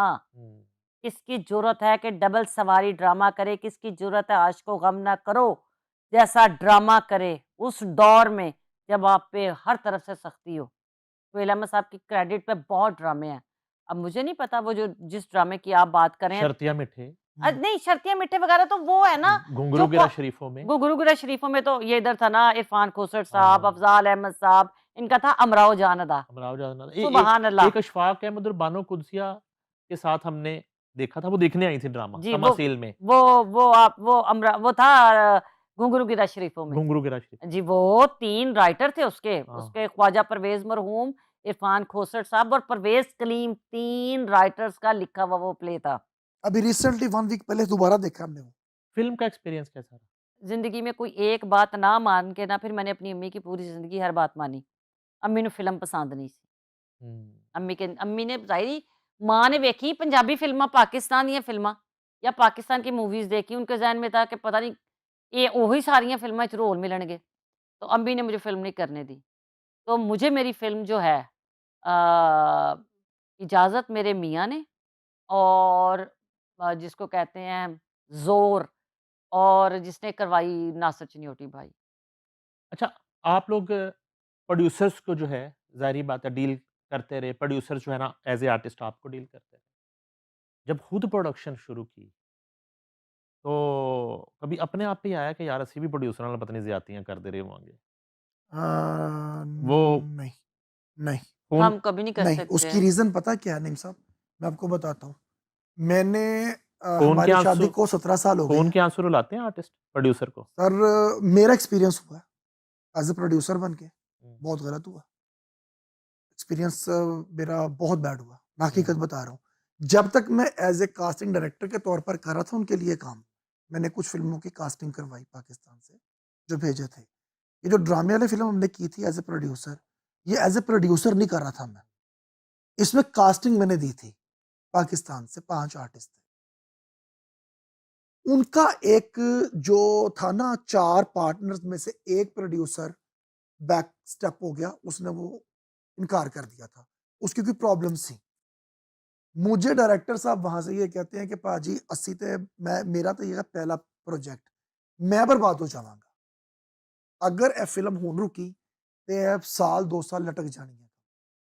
किसकी ज़रूरत है कि डबल सवारी ड्रामा करे, किसकी ज़रूरत है आशिको गम ना करो जैसा ड्रामा करे, उस दौर में जब आप पे हर तरफ से सख्ती हो। सुहेल अहमद साहब की क्रेडिट पे बहुत ड्रामे हैं। अब मुझे नहीं पता वो जो जिस ड्रामे की आप बात कर रहे हैं शर्तिया मिठे नहीं शर्तिया मिठे वगैरह तो वो है ना घुंगरू जो गिरा शरीफों में गुरु गिरा शरीफों में तो ये इधर था ना इरफान खोसर साहब, हाँ अफजाल अहमद साहब, इनका था अमराओ जान अदा। अमराव जाना सुबहान अल्लाह। एक अशफाक अहमद और बानो कुदसिया के साथ हमने देखा था वो देखने आई थी ड्रामा जी तमासील में वो था घुंगरू गिरा शरीफों में। घुंगरू गिरा शरीफ जी, वो 3 राइटर थे उसके। हाँ उसके ख्वाजा परवेज़ मरहूम, इरफान खोसर साहब और परवेज़ कलीम 3 राइटर्स का लिखा हुआ वो प्ले था। अभी रिसेंटली 1 वीक पहले दोबारा देखा हमने वो फिल्म का एक्सपीरियंस कैसा रहा ज़िंदगी में कोई एक बात ना मान के ना फिर मैंने अपनी अम्मी की पूरी ज़िंदगी हर बात मानी। अम्मी ਨੂੰ फ़िल्म पसंद नहीं सी। अम्मी ने बताई माँ ने वेखी पंजाबी फ़िल्मां पाकिस्तान ਦੀਆਂ फ़िल्मां या पाकिस्तान की मूवीज़ देखी उनके ज़हन में था कि पता नहीं ये ओही सारियां फ़िल्मां च रोल मिलणगे। तो अम्मी ने मुझे फ़िल्म नहीं करने दी। तो मुझे मेरी फ़िल्म जो है इजाज़त मेरे मियाँ ने और जिसको कहते हैं ज़ोर और जिसने करवाई नासिर चिन्योटी भाई। अच्छा आप लोग प्रोड्यूसर्स को जो है जाहिर बात है डील करते रहे प्रोड्यूसर जो है ना एज ए आर्टिस्ट आपको डील करते रहे जब खुद प्रोडक्शन शुरू की तो कभी अपने आप पे ही आया कि यार ਅਸੀਂ ਵੀ ਪ੍ਰੋਡਿਊਸਰਾਂ ਨਾਲ ਪਤਾ ਨਹੀਂ ਜ਼ਿਆਦਤੀਆਂ ਕਰਦੇ ਰਹੇ ਹੋਵਾਂਗੇ वो नहीं नहीं कौन हम कभी नहीं कर नहीं सकते उसकी हैं। रीजन पता क्या है नईम साहब मैं आपको बताता हूँ मैंने कौन के हमारी शादी आंसू को 17 साल हो गए कौन हैं के आंसू रुलाते हैं आर्टिस्ट प्रोड्यूसर को सर मेरा एक्सपीरियंस हुआ है एज ए प्रोड्यूसर बन के बहुत गलत हुआ एक्सपीरियंस मेरा बहुत बैड हुआ मैं हकीकत बता रहा हूँ जब तक मैं एज ए कास्टिंग डायरेक्टर के तौर पर कर रहा था उनके लिए काम मैंने कुछ फिल्मों की कास्टिंग करवाई पाकिस्तान से जो भेजे थे ये जो ड्रामे वाली फिल्म हमने की थी एज ए प्रोड्यूसर ये एज ए प्रोड्यूसर नहीं कर रहा था मैं इसमें कास्टिंग मैंने दी थी पाकिस्तान से 5 आर्टिस्ट थे उनका एक जो था ना 4 पार्टनर्स में से एक प्रोड्यूसर बैक स्टेप हो गया उसने वो इनकार कर दिया था उसकी कोई प्रॉब्लम्स थी मुझे डायरेक्टर साहब वहां से ये कहते हैं कि पाजी 80 ते मैं मेरा तो ये पहला प्रोजेक्ट मैं बर्बाद हो जावांगा अगर ए फिल्म हुन रुकी तो ए साल 2 साल लटक जानी है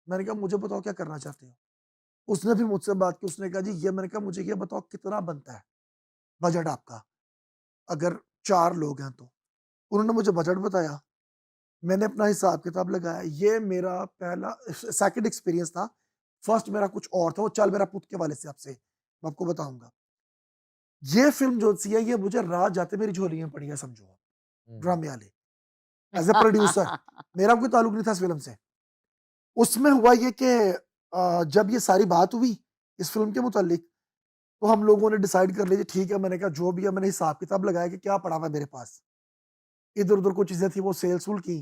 मैंने कहा मुझे बताओ क्या करना चाहते हो उसने भी मुझसे बात की उसने कहा जी ये मैंने कहा मुझे ये बताओ कितना बनता है बजट आपका अगर 4 लोग हैं तो उन्होंने मुझे बजट बताया मैंने अपना हिसाब किताब लगाया ये मेरा पहला सेकंड एक्सपीरियंस था फर्स्ट मेरा कुछ और था वो चल मेरा पुत के वाले से आपसे मैं आपको बताऊंगा ये फिल्म जो सी है ये मुझे रात जाते मेरी झोली में पड़ी है समझो ड्रामे वाले एज ए प्रोड्यूसर मेरा कोई ताल्लुक नहीं था इस फिल्म से उसमें हुआ ये कि जब ये सारी बात हुई इस फिल्म के मुतालिक तो हम लोगों ने डिसाइड कर लिया ठीक है मैंने कहा जो भी है मैंने हिसाब किताब लगाया कि क्या पड़ा हुआ है मेरे पास इधर उधर कुछ चीजें थी वो सेल सूल की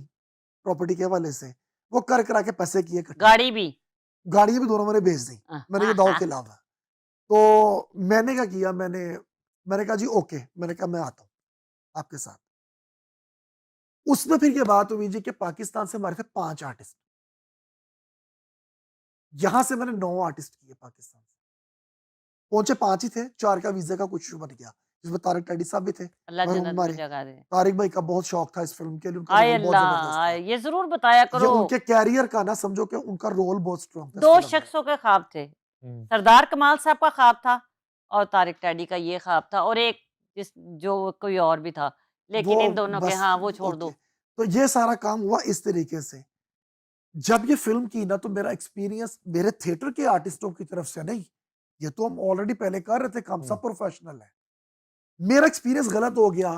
प्रॉपर्टी के हवाले से वो कर करा के पैसे किए इकट्ठे गाड़ी भी गाड़ियां भी दोनों मैंने बेच दी मैंने ये दाव खेला हुआ तो मैंने क्या किया मैंने कहा जी ओके मैंने कहा मैं आता हूँ आपके साथ उसमें फिर ये बात हुई जी कि पाकिस्तान से हमारे थे 5 आर्टिस्ट यहां से मैंने 9 आर्टिस्ट किए पाकिस्तान से पहुंचे 5 ही थे 4 का वीजा का कुछ इशू बन गया जिसमें तारिक टैडी साहब भी थे अल्लाह मरहूम जन्नत में हमारे जगह दे। तारिक भाई का बहुत शौक था इस फिल्म के लिए उनका आय रोल बहुत अल्लाह जबरदस्त था ये ज़रूर बताया ये करो। उनके कैरियर का ना समझो कि उनका रोल बहुत स्ट्रॉन्ग था इस 2 फिल्म में शख्सों के ख्वाब थे। सरदार कमाल साहब का ख्वाब था और तारिक टैडी का ये ख्वाब था और एक जो कोई और भी था। लेकिन वो इन दोनों के बस हाँ, वो छोड़ ओके दो। तो ये सारा काम हुआ इस तरीके से जब ये फिल्म की ना तो मेरा एक्सपीरियंस मेरे थिएटर के आर्टिस्टों की तरफ से नहीं ये तो हम ऑलरेडी पहले कर रहे थे काम सब प्रोफेशनल है मेरा एक्सपीरियंस गलत हो गया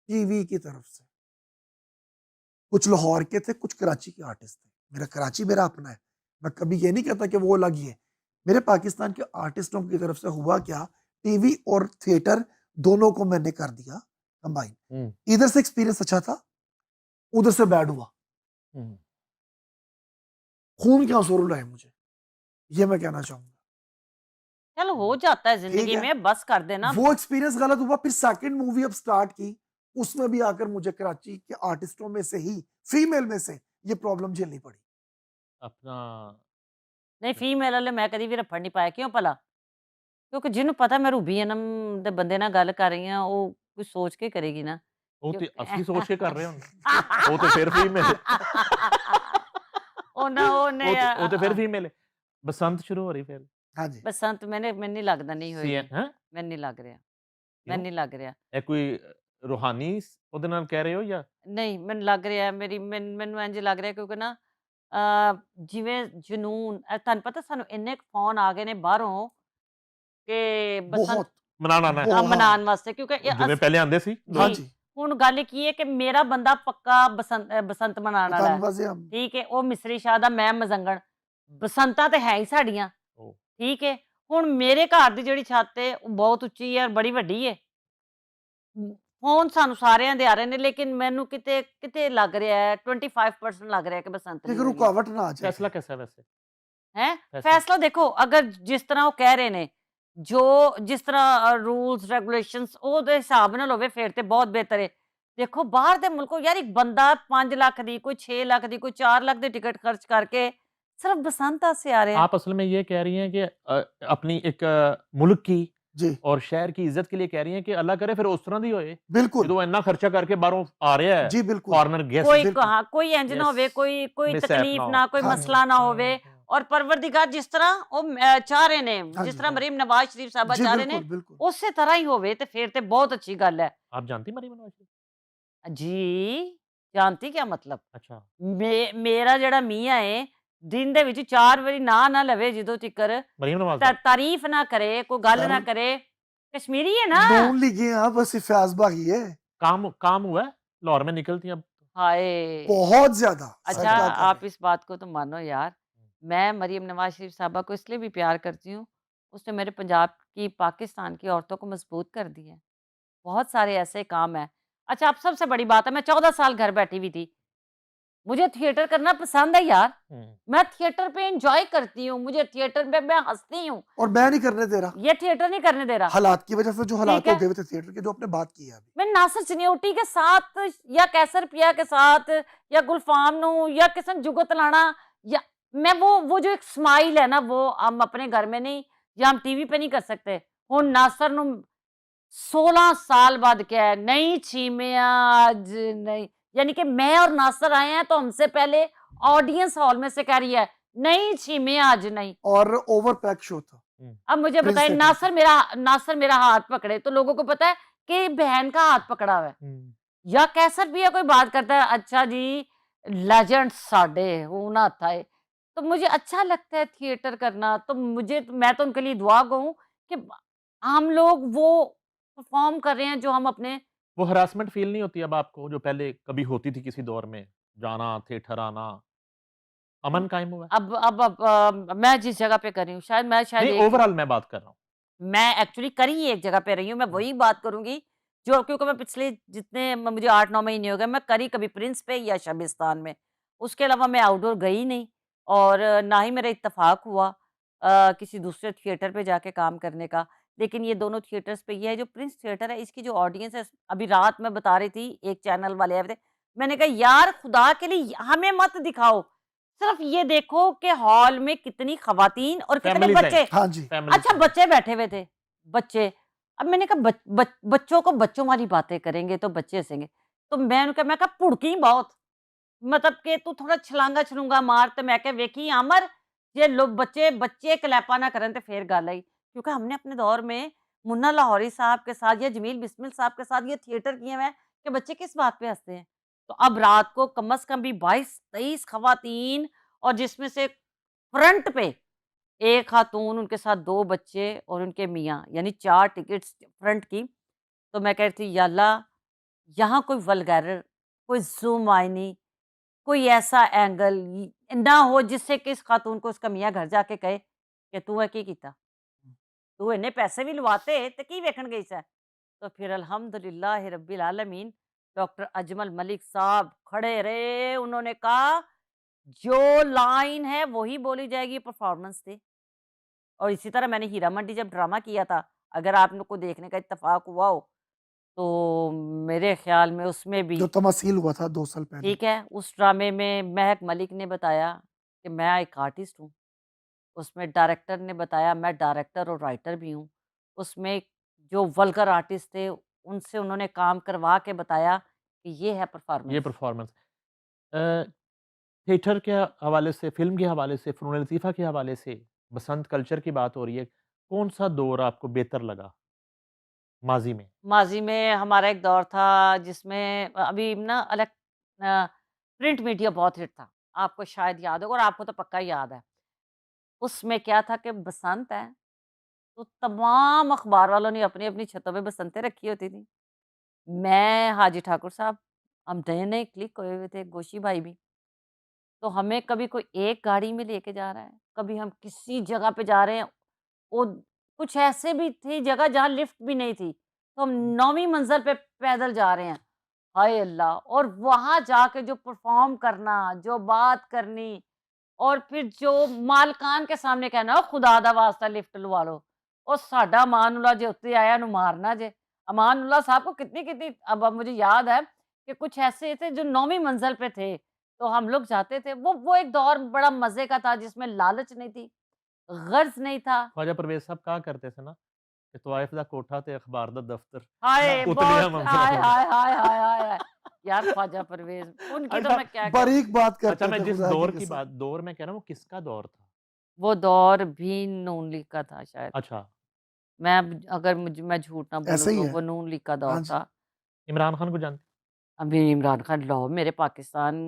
टीवी की तरफ से। कुछ लाहौर के थे, कुछ कराची के आर्टिस्ट थे। मेरा कराची मेरा अपना है, मैं कभी ये नहीं कहता कि वो अलग ही है। मेरे पाकिस्तान के आर्टिस्टों की तरफ से हुआ क्या, टीवी और थिएटर दोनों को मैंने कर दिया कंबाइन। हम्म, इधर से एक्सपीरियंस अच्छा था, उधर से बैड हुआ। हम्म। खून के आंसू रुलाए मुझे, ये मैं कहना चाहूंगा। चलो हो जाता है ठीक जिंदगी है, में, बस कर देना। वो एक्सपीरियंस गलत हुआ। फिर सेकंड मूवी अब स्टार्ट की, उसमें भी आकर मुझे कराची के आर्टिस्टों में से ही, फीमेल में से, ये प्रॉब्लम झेलनी पड़ी। अपना नहीं फीमेल वाले मैं कभी भी रफड़ नहीं पाया, क्यों भला? क्योंकि जिन्हों पता मैं रूबी अनम दे बंदे नाल गल कर रही हां, वो कुछ सोच के करेगी ना। वो क्यों तो असली सोच के कर रहे हो वो तो फिर फीमेल वो तो फिर फीमेल है। बसंत शुरू हो रही फिर हाँ जी। बसंत मैंने नहीं लगता नहीं सी होएगी। हैं ਮੈਨੂੰ ਨਹੀਂ ਲੱਗ ਰਿਹਾ, क्यों ਮੈਨੂੰ ਨਹੀਂ ਲੱਗ ਰਿਹਾ। ਇਹ ਕੋਈ रूहानी ਉਹਦੇ ਨਾਲ ਕਹਿ ਰਹੇ ਹੋ ਜਾਂ ਨਹੀਂ ਮੈਨੂੰ ਲੱਗ ਰਿਹਾ ਮੈਨੂੰ ਇੰਝ ਲੱਗ ਰਿਹਾ ਕਿਉਂਕਿ ਨਾ ਜਿਵੇਂ ਜਨੂਨ ਤੁਹਾਨੂੰ ਪਤਾ ਸਾਨੂੰ ਇੰਨੇ ਕੁ ਫੋਨ ਆ ਗਏ ਨੇ ਬਾਹਰੋਂ ਕਿ ਬਸੰਤ बहुत ਮਨਾਣਾ ਨਾ बहुत हाँ ਮਨਾਉਣ ਵਾਸਤੇ ਕਿਉਂਕਿ ਜਿਵੇਂ ਪਹਿਲੇ ਆਂਦੇ ਸੀ हाँ ਜੀ जी। ਹੁਣ ਗੱਲ ਕੀ ਹੈ ਕਿ ਮੇਰਾ ਬੰਦਾ ਪੱਕਾ ਬਸੰਤ ਮਨਾਉਣ ਵਾਲਾ ਹੈ। पठानबाजी हम ਠੀਕ ਹੈ ਉਹ ਮਿਸਰੀ ਸ਼ਾਹ ਦਾ ਮੈਂ ਮਜ਼ੰਗਣ ਬਸੰਤਾਂ ਤੇ ਹੈ ਹੀ ਸਾਡੀਆਂ। ਉਹ ਠੀਕ ਹੈ ਹੁਣ ਮੇਰੇ ਘਰ ਦੀ ਜਿਹੜੀ ਛੱਤ ਹੈ ਉਹ ਬਹੁਤ ਉੱਚੀ ਹੈ ਔਰ ਬੜੀ ਵੱਡੀ ਹੈ। ਫੋਨ ਸਾਨੂੰ ਸਾਰਿਆਂ ਦੇ ਆ ਰਹੇ ਨੇ ਲੇਕਿਨ ਮੈਨੂੰ ਕਿਤੇ ਕਿਤੇ ਲੱਗ ਰਿਹਾ ਹੈ 25% ਲੱਗ ਰਿਹਾ ਕਿ ਬਸੰਤ ਨਹੀਂ एक ਹੋਈ रुकावट ना आ जाए। फैसला कैसा है वैसे ਹੈ। फैसला ਫੈਸਲਾ ਦੇਖੋ ਅਗਰ ਜਿਸ ਤਰ੍ਹਾਂ ਉਹ ਕਹਿ ਰਹੇ ਨੇ ਜੋ ਜਿਸ ਤਰ੍ਹਾਂ ਰੂਲਸ ਰੈਗੂਲੇਸ਼ਨਸ ਉਹਦੇ ਹਿਸਾਬ ਨਾਲ ਹੋਵੇ ਫਿਰ ਤੇ ਬਹੁਤ ਬਿਹਤਰ ਹੈ। ਦੇਖੋ ਬਾਹਰ ਦੇ ਮੁਲਕੋਂ ਯਾਰ ਇੱਕ ਬੰਦਾ 5 ਲੱਖ ਦੀ ਕੋਈ 6 ਲੱਖ ਦੀ ਕੋਈ 4 ਲੱਖ ਦੀ ਟਿਕਟ ਖਰਚ ਕਰਕੇ ਸਿਰਫ ਬਸੰਤ ਆਸੇ ਆ ਰਿਹਾ। आप असल में ये कह रही हैं कि अपनी एक मुल्क की जी और शहर की इज्जत के लिए कह रही हैं कि अल्लाह करे फिर उस तरह दी होए बिल्कुल ਜਦੋਂ ਇੰਨਾ ਖਰਚਾ ਕਰਕੇ ਬਾਹਰੋਂ ਆ ਰਿਹਾ ਹੈ जी बिल्कुल ਫॉरेनर ਗੈਸਟ ਕੋਈ बिल्कुल। ਹਾਂ ਕੋਈ ਇੰਜ ਨਾ ਹੋਵੇ ਕੋਈ Mishap ਤਕਲੀਫ ਨਾ ਨਾ ਹੋ। ਕੋਈ हाँ जी। ਮਸਲਾ ਨਾ ਹੋਵੇ ਔਰ ਪਰਵਰਦੀਗਾਰ ਜਿਸ ਤਰ੍ਹਾਂ ਉਹ ਚਾਹ ਰਹੇ ਨੇ हाँ ਜਿਸ जी। ਤਰ੍ਹਾਂ ਮਰੀਮ ਨਵਾਜ਼ ਸ਼ਰੀਫ ਸਾਹਿਬਾ जी ਚਾਹ ਰਹੇ ਨੇ बिल्कुल बिल्कुल। ਉਸੇ ਤਰ੍ਹਾਂ ਹੀ ਹੋਵੇ ਤੇ ਫਿਰ ਤੇ ਬਹੁਤ ਅੱਛੀ ਗੱਲ ਹੈ। आप जानती मरीम नवाज शरीफ? ਜੀ ਜਾਣਤੀ ਕਿਆ ਮਤਲਬ अच्छा ਮੇਰਾ ਜਿਹੜਾ ਮੀਆਂ ਏ ਦਿਨ ਦੇ ਵਿੱਚ 4 ਵਾਰੀ ਨਾ ਲਵੇ ਜਦੋਂ ਤਿੱਕਰ मरीम नवाज साहब? ਤਾਰੀਫ ਨਾ ਕਰੇ ਕੋਈ ਗੱਲ ਨਾ सर ਕਰੇ कश्मीरी है ना। नून लीगी यहाँ बस ये फयाज बागी है काम हुआ है लाहौर में निकलती हैं अब हाय बहुत ज्यादा। सच अच्छा बात है। आप इस बात को तो मानो यार, मैं मरियम नवाज शरीफ साहबा को इसलिए भी प्यार करती हूँ, उसने मेरे पंजाब की पाकिस्तान की औरतों को मजबूत कर दिया है। बहुत सारे ऐसे काम हैं। अच्छा अब सबसे बड़ी बात है मैं 14 साल घर बैठी हुई थी। मुझे थिएटर करना पसंद है यार, मैं थिएटर पे एंजॉय करती हूँ, मुझे थिएटर पे मैं हँसती हूँ। और मैं नहीं करने दे रहा, ये थिएटर नहीं करने दे रहा। हालात की वजह से जो हालात ठीक है। हो गए हुए थे थिएटर के, जो आपने बात की है अभी। मैं नासिर चनियोटी के साथ या कैसर पिया के साथ या गुलफाम नू या किसन जुगत लाना या मैं वो जो एक स्माइल है ना वो हम अपने घर में नहीं या हम टीवी पे नहीं कर सकते। हुण नासिर नू 16 साल बाद क्या है नहीं छीमिया आज नहीं, यानी कि मैं और नासिर आए हैं तो हमसे पहले ऑडियंस हॉल में से कह रही है नहीं छीमिया आज नहीं। और ओवर पैक शो था। अब मुझे प्रिंस बताइए सेकंड नासिर मेरा हाथ पकड़े तो लोगों को पता है कि बहन का हाथ पकड़ा हुआ है या कैसर भी है कोई बात करता है अच्छा जी लेजेंड साडे होना था है। तो मुझे अच्छा लगता है थिएटर करना तो मैं तो उनके लिए दुआ कहूँ कि हम लोग वो परफॉर्म कर रहे हैं जो हम अपने वो हरासमेंट फील नहीं होती अब आपको जो पहले कभी होती थी किसी दौर में जाना थिएटर आना अमन कायम हुआ है? अब मैं जिस जगह पे कर रही हूँ शायद नहीं एक ओवरऑल मैं बात कर रहा हूँ मैं एक्चुअली कर ही एक जगह पे रही हूँ मैं वही बात करूंगी जो क्योंकि मैं पिछले जितने मुझे 8-9 महीने हो गए मैं करी कभी प्रिंस पे या शबिस्तान में, उसके अलावा मैं आउटडोर गई नहीं और ना ही मेरा इत्तेफाक हुआ किसी दूसरे थिएटर पे जाके काम करने का। लेकिन ये दोनों थिएटर्स पे ये है जो प्रिंस थिएटर है इसकी जो ऑडियंस है अभी रात में बता रही थी एक चैनल वाले आए थे, मैंने कहा यार खुदा के लिए हमें मत दिखाओ, सिर्फ ये देखो कि हॉल में कितनी खवातीन और कितने Families हैं। बच्चे। हाँ जी। Families अच्छा हैं। बच्चे बैठे हुए थे बच्चे। अब मैंने कहा बच्चों को बच्चों वाली बातें करेंगे तो बच्चे हंसेंगे तो मैं कहा भुड़की बहुत मतलब कि तू थोड़ा छलांगा छलूंगा मार तो मैं कहा वेखी अमर जे लोग बच्चे कलैपा ना करन ते फिर गल आई क्योंकि हमने अपने दौर में मुन्ना लाहौरी साहब के साथ या जमील बिस्मिल साहब के साथ ये थिएटर किए हुए हैं कि बच्चे किस बात पे हंसते हैं। तो अब रात को कम से कम भी 22-23 खवातीन और जिसमें से फ्रंट पे एक खातून उनके साथ 2 बच्चे और उनके मियाँ यानी 4 टिकट्स फ्रंट की। तो मैं कह रही थी या अल्लाह यहाँ कोई वल्गैर, कोई ज़ूम आईनी, कोई ऐसा एंगल ना हो जिससे कि इस खातून को उसका मियाँ घर जाके कहे कि तूं की कीता, तू इन्ने पैसे भी लवाते ते की वेखण गई सै। तो फिर अल्हम्दुलिल्लाह रब्बिल आलमीन डॉक्टर अजमल मलिक साहब खड़े रहे, उन्होंने कहा जो लाइन है वही बोली जाएगी, परफॉर्मेंस थी। और इसी तरह मैंने हीरा मंडी जब ड्रामा किया था, अगर आप लोग को देखने का इत्तेफाक हुआ हो, तो मेरे ख़्याल में उसमें भी जो तमसील हुआ था 2 साल पहले। ठीक है, उस ड्रामे में महक मलिक ने बताया कि मैं एक आर्टिस्ट हूँ। उसमें डायरेक्टर ने बताया मैं डायरेक्टर और राइटर भी हूँ। उसमें जो वल्गर आर्टिस्ट थे, उनसे उन्होंने काम करवा के बताया कि ये है ये परफॉर्मेंस। परफॉर्मेंस थिएटर के हवाले से, फ़िल्म के हवाले से, फ़नून लतीफ़ा के हवाले से, बसंत कल्चर की बात हो रही है, कौन-सा दौर आपको बेहतर लगा माज़ी में? माज़ी में हमारा एक दौर था जिसमें अभी ना प्रिंट मीडिया बहुत हिट था। आपको शायद याद होगा और आपको तो पक्का याद है। उसमें क्या था कि बसंत है, तो तमाम अखबार वालों ने अपनी-अपनी छतों पे बसंतें रखी होती थी। मैं, हाजी ठाकुर साहब, हम नए-नए क्लिक हुए हुए थे, गोशी भाई भी। तो हमें कभी कोई एक गाड़ी में लेके जा रहा है, कभी हम किसी जगह पे जा रहे हैं, वो कुछ ऐसे भी थी जगह जहाँ लिफ्ट भी नहीं थी, तो हम 9वीं मंज़िल पे पैदल जा रहे हैं। हाय अल्लाह! और वहाँ जाके जो परफ़ॉर्म करना, जो बात करनी और फिर जो मालकान के सामने कहना, "ओ खुदा दा वास्ता लिफ्ट लवा लो।" ਉਹ ਸਾਡਾ ਅਮਾਨੁੱਲਾ ਜੇ ਉੱਤੇ आया ਇਹਨੂੰ मारना जे। अमानुल्लाह साहब को कितनी-कितनी अब मुझे याद है कि कुछ ऐसे थे जो 9वीं मंज़िल पे थे, तो हम लोग जाते थे। वो एक दौर बड़ा मज़े का था जिसमें लालच नहीं थी, गर्ज़ नहीं था। ख्वाजा परवेज़ साहब कहा करते थे ना कि तवाइफ दा कोठा ते अखबार दा दफ्तर, हाय! उतलियां बहुत मंजिलां हाय, होण। हाय, हाय, हाय, हाय, हाय! यार ख्वाजा परवेज़, उनकी तो अच्छा मैं क्या कहूँ। बारीक बात अच्छा, करते मैं थे जिस खुदा की दौर की कसम। बात दौर मैं कह रहा हूँ, वो किसका दौर था? वो दौर भी नून लीग का था शायद। अच्छा, मैं झूठ ना बोलूँ ऐसे ही तो है। वो नून लीग का दौर हाँ जी। था। इमरान खान को जानते अभी इमरान खान लो मेरे पाकिस्तान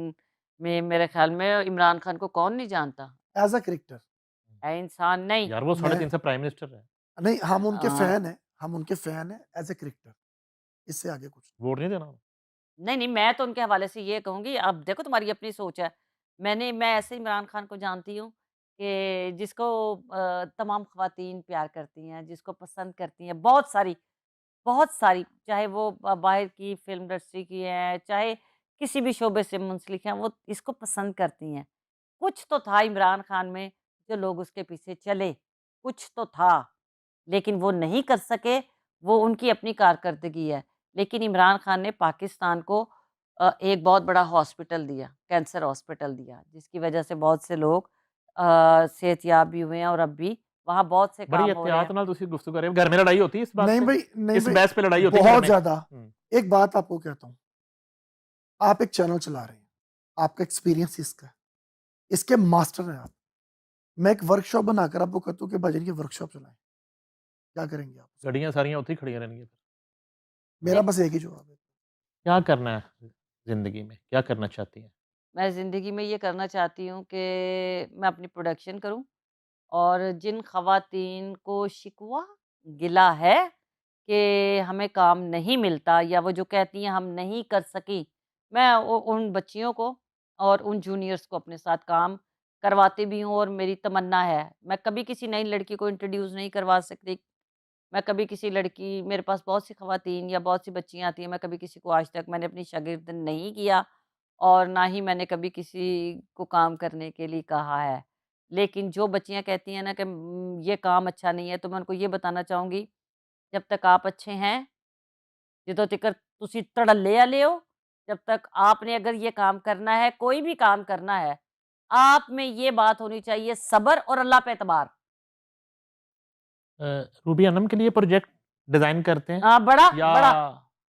में मेरे ख़्याल में इमरान खान को कौन नहीं जानता? एज़ अ क्रिकेटर हैं? है इंसान नहीं। यार वो साढ़े मैं 3 से प्राइम मिनिस्टर रहे, नहीं, अ, हम उनके फैन हैं एज़ अ क्रिकेटर, इससे आगे कुछ नहीं। वोट नहीं देना? नहीं, नहीं, मैं तो उनके हवाले से ये कहूँगी अब देखो तुम्हारी अपनी सोच है। मैं ऐसे इमरान खान को जानती हूँ कि जिसको तमाम ख़वातीन प्यार करती हैं, जिसको पसंद करती हैं, बहुत सारी, चाहे वो बाहर की फ़िल्म इंडस्ट्री की हैं, चाहे किसी भी शोबे से मुंसलिक हैं, वो इसको पसंद करती हैं। कुछ तो था इमरान खान में जो लोग उसके पीछे चले, कुछ तो था, लेकिन वो नहीं कर सके, वो उनकी अपनी कारकर्दगी है। लेकिन इमरान खान ने पाकिस्तान को एक बहुत बड़ा हॉस्पिटल दिया, कैंसर हॉस्पिटल दिया, जिसकी वजह से बहुत से लोग सेहतयाब भी हुए हैं और अब भी वहाँ बहुत से बड़ी काम हो रहे एहतियात हैं। नाल तुसी गुफ्तगू कर रहे हो, घर में लड़ाई होती है इस बात नहीं पे? भई, नहीं इस भई, बहस पे लड़ाई होती है घर बहुत में? ज़्यादा। हुँ, एक बात आपको कहता हूँ, आप एक चैनल चला रहे हैं, आपका एक्सपीरियंस इसका है, इसके मास्टर हैं आप। मैं एक वर्कशॉप बनाकर आपको कहता हूँ कि भजन की वर्कशॉप चलाएँ, क्या करेंगे आप? गड्डियाँ सारियाँ उत्थे ही खड़ियाँ रहणगीਆਂ। मेरा बस एक ही जवाब है। क्या करना है ज़िंदगी में? क्या करना चाहती हैं? मैं ज़िंदगी में ये करना चाहती हूँ कि मैं अपनी प्रोडक्शन करूँ और जिन ख़वातीन को शिकवा गिला है कि हमें काम नहीं मिलता या वो जो कहती हैं हम नहीं कर सकी, मैं उन बच्चियों को और उन जूनियर्स को अपने साथ काम करवाती भी हूँ और मेरी तमन्ना है, मैं कभी किसी नई लड़की को इंट्रोड्यूस नहीं करवा सकती। मैं कभी किसी लड़की मेरे पास बहुत सी ख़वातीन या बहुत सी बच्चियाँ आती हैं, मैं कभी किसी को आज तक मैंने अपनी शागिर्द नहीं किया और ना ही मैंने कभी किसी को काम करने के लिए कहा है। लेकिन जो बच्चियाँ कहती हैं ना कि ये काम अच्छा नहीं है, तो मैं उनको ये बताना चाहूँगी, जब तक आप अच्छे हैं, ਜਦੋਂ तिकर तुसी धड़ल्ले आले हो, जब तक आपने अगर ये काम करना है, कोई भी काम करना है, आप में ये बात होनी चाहिए सब्र और अल्लाह पे एतबार। रूबी अनम के लिए प्रोजेक्ट डिज़ाइन करते हैं हाँ, बड़ा, या बड़ा।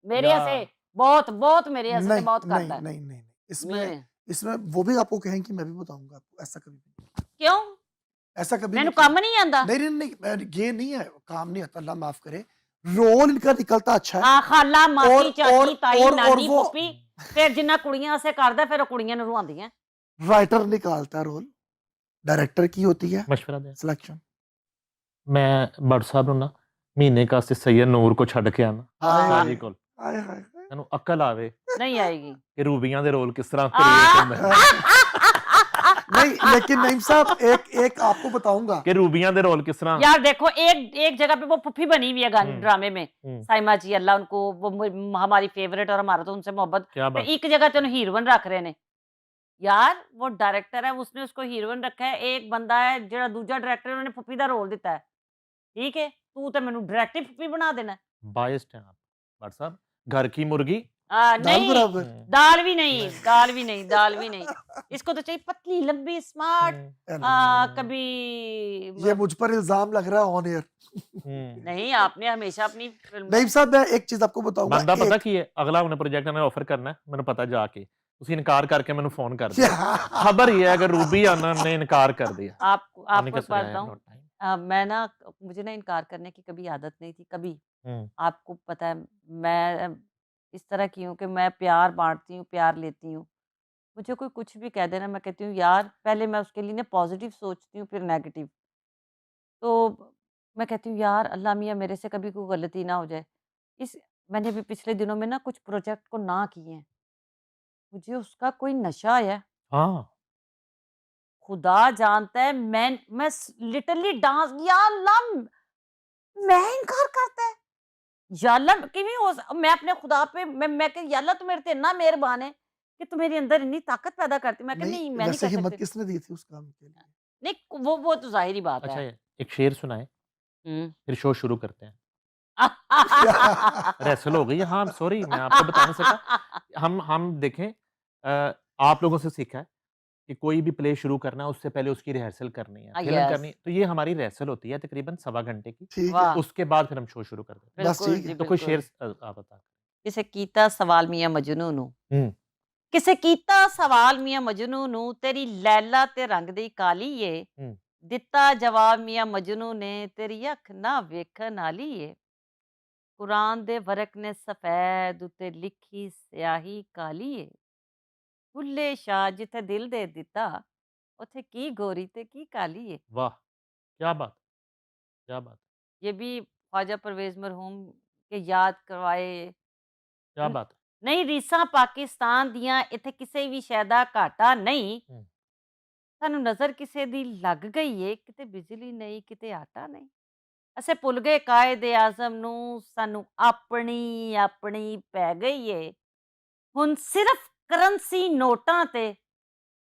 मेरे या ऐसे बहुत मेरे ऐसे से नहीं, बहुत नहीं, करता है। नहीं, नहीं, नहीं। इसमें मेरे इसमें वो भी आपको कहें कि मैं भी बताऊँगा आपको, ऐसा कभी नहीं। क्यों? ऐसा कभी मैनू नहीं किया। कम नहीं आंदा? नहीं, नहीं, नहीं, ये नहीं है, काम नहीं आता, अल्लाह माफ़ करे। रोल इनका निकलता अच्छा है हाँ, खाला, मासी, और चाची, ताई, और नानी, वो फुप्पी, फिर जिन्ना कुड़ियां आसे करदा फिर ਉਹ ਕੁੜੀਆਂ ਨੂੰ ਰਵਾਉਂਦੀਆਂ। राइटर निकालता है रोल, डायरेक्टर की होती है मशवरा दें? सिलेक्शन। मैं भट्ट साहब ਨੂੰ ਨਾ ਮਹੀਨੇ ਕਾਸਤੇ ਸैयद ਨੂਰ को ਛੱਡ ਕੇ ਆਣਾ हाय, हाँ, शाजी कोल। हाय, हाय, हाय। ਤੈਨੂੰ ਅਕਲ ਆਵੇ नहीं आएगी ਕਿ ਰੂਬੀਆਂ ਦੇ ਰੋਲ ਕਿਸ ਤਰ੍ਹਾਂ ਕ੍ਰੀਏਟ ਹੁੰਦੇ ਨੇ नहीं लेकिन नईम साहब एक आपको बताऊंगा ਕਿ ਰੂਬੀਆਂ ਦੇ ਰੋਲ ਕਿਸ ਤਰ੍ਹਾਂ यार देखो एक एक जगह पे वो पुप्पी बनी हुई है गाने हम्म, ड्रामे में हम्म, साइमा जी अल्लाह उनको वो हमारी फेवरेट और हमारा तो उनसे मोहब्बत क्या ਤੇ बात ਇੱਕ ਜਗ੍ਹਾ ਤੇ ਉਹਨੂੰ ਹੀਰੋਇਨ ਰੱਖ ਰਹੇ ਨੇ यार वो डायरेक्टर है उसने उसको हीरोइन रखा है एक बंदा है ਜਿਹੜਾ ਦੂਜਾ ਡਾਇਰੈਕਟਰ ਉਹਨੇ ਪੁੱਪੀ ਦਾ ਰੋਲ ਦਿੱਤਾ ਹੈ ठीक है तू तो मैंने डायरेक्टिव पुप्पी बना देना है बायस्ड हैं आप भट्ट साहब घर की मुर्गी दाल नहीं बराबर दाल भी नहीं नहीं। दाल भी नहीं दाल भी नहीं इसको तो चाहिए पतली लंबी स्मार्ट कभी ये मुझ पर इल्जाम लग रहा है ऑन एयर नहीं आपने हमेशा अपनी फिल्म नईम साहब मैं एक चीज आपको बताऊंगा ਬੰਦਾ ਪਤਾ ਕੀ ਹੈ ਅਗਲਾ ਉਹਨੇ ਪ੍ਰੋਜੈਕਟ ਨੇ ਆਫਰ ਕਰਨਾ ਹੈ, ਮੈਨੂੰ ਪਤਾ ਜਾ ਕੇ ਤੁਸੀਂ ਇਨਕਾਰ ਕਰਕੇ ਮੈਨੂੰ ਫੋਨ ਕਰ ਦਿਓ ਖਬਰ ਹੀ ਹੈ ਅਗਰ ਰੂਬੀ आनंद ने इनकार कर दिया आपको हमने आपको कहा, एक "सर, I बात have बताऊं no time." मैं ना मुझे ना इनकार करने की कभी आदत नहीं थी कभी हम्म, आपको पता है मैं इस तरह की हूँ कि मैं प्यार बांटती हूँ प्यार लेती हूँ मुझे कोई कुछ भी कह देना मैं कहती हूँ यार पहले मैं उसके लिए ना पॉजिटिव सोचती हूँ फिर नेगेटिव तो मैं कहती हूँ यार अल्लाह मियाँ मेरे से कभी कोई गलती ना हो जाए इस मैंने भी पिछले दिनों में ना कुछ प्रोजेक्ट को ना किए हैं मुझे उसका कोई नशा है हाँ खुदा जानता है मैं लिटरली डांस या अल्लाह मैं इनकार करता है या अल्लाह किवें हो मैं अपने खुदा पे मैं कि या अल्लाह तू मेरे ते इतना मेहरबान है कि तू मेरे अंदर इतनी ताकत पैदा करती मैं कि नहीं मैं नहीं वैसे कर हिम्मत सकती किसने दी थी उस काम के लिए नहीं वो तो जाहिर ही बात अच्छा है ये एक शेर सुनाए हम्म। फिर शो शुरू करते हैं रेसल हो गई है हाँ सॉरी मैं आपको बता नहीं सका हम देखें आप लोगों से सीखा है कि कोई भी प्ले शुरू करना है उससे पहले उसकी रिहर्सल करनी है फिल्म यस करनी है तो ये हमारी रिहर्सल होती है तकरीबन 1.25 घंटे की ठीक है वाह उसके बाद फिर हम शो शुरू कर देते हैं बस बिल्कुल ठीक जी है तो कोई बिल्कुल शेर आप बता ਕਿਸੇ ਕੀਤਾ ਸਵਾਲ ਮੀਆਂ ਮਜਨੂ ਨੂੰ हम्म ਕਿਸੇ ਕੀਤਾ ਸਵਾਲ ਮੀਆਂ ਮਜਨੂ ਨੂੰ ਤੇਰੀ ਲੈਲਾ ਤੇ ਰੰਗ ਦੀ ਕਾਲੀ ਏ हम्म ਦਿੱਤਾ ਜਵਾਬ ਮੀਆਂ ਮਜਨੂ ਨੇ ਤੇਰੀ ਅੱਖ ਨਾ ਵੇਖਣ ਵਾਲੀ ਏ ਕੁਰਾਨ ਦੇ ਵਰਕ ਨੇ ਸਫੈਦ ਉੱਤੇ ਲਿਖੀ ਸਿਆਹੀ ਕਾਲੀ ਏ ਬੁੱਲੇ ਸ਼ਾਹ ਜਿੱਥੇ ਦਿਲ ਦੇ ਦਿੱਤਾ ਉੱਥੇ ਕੀ ਗੋਰੀ ਤੇ ਕੀ ਕਾਲੀ ਏ वाह क्या बात क्या बात ये भी ख्वाजा परवेज मरहूम के याद करवाए क्या न- बात ਨਹੀਂ ਰੀਸਾਂ ਪਾਕਿਸਤਾਨ ਦੀਆਂ ਇੱਥੇ ਕਿਸੇ ਵੀ ਸ਼ੈ ਦਾ ਘਾਟਾ ਨਹੀਂ ਹੂੰ। ਸਾਨੂੰ ਨਜ਼ਰ ਕਿਸੇ ਦੀ ਲੱਗ ਗਈ ਏ ਕਿਤੇ ਬਿਜਲੀ ਨਹੀਂ ਕਿਤੇ ਆਟਾ ਨਹੀਂ ਅਸੀਂ ਭੁੱਲ ਗਏ ਕਾਇਦੇ ਆਜ਼ਮ ਨੂੰ ਸਾਨੂੰ ਆਪਣੀ ਆਪਣੀ ਪੈ ਗਈ ਏ ਹੁਣ ਸਿਰਫ ਕਰੰਸੀ ਨੋਟਾਂ ਤੇ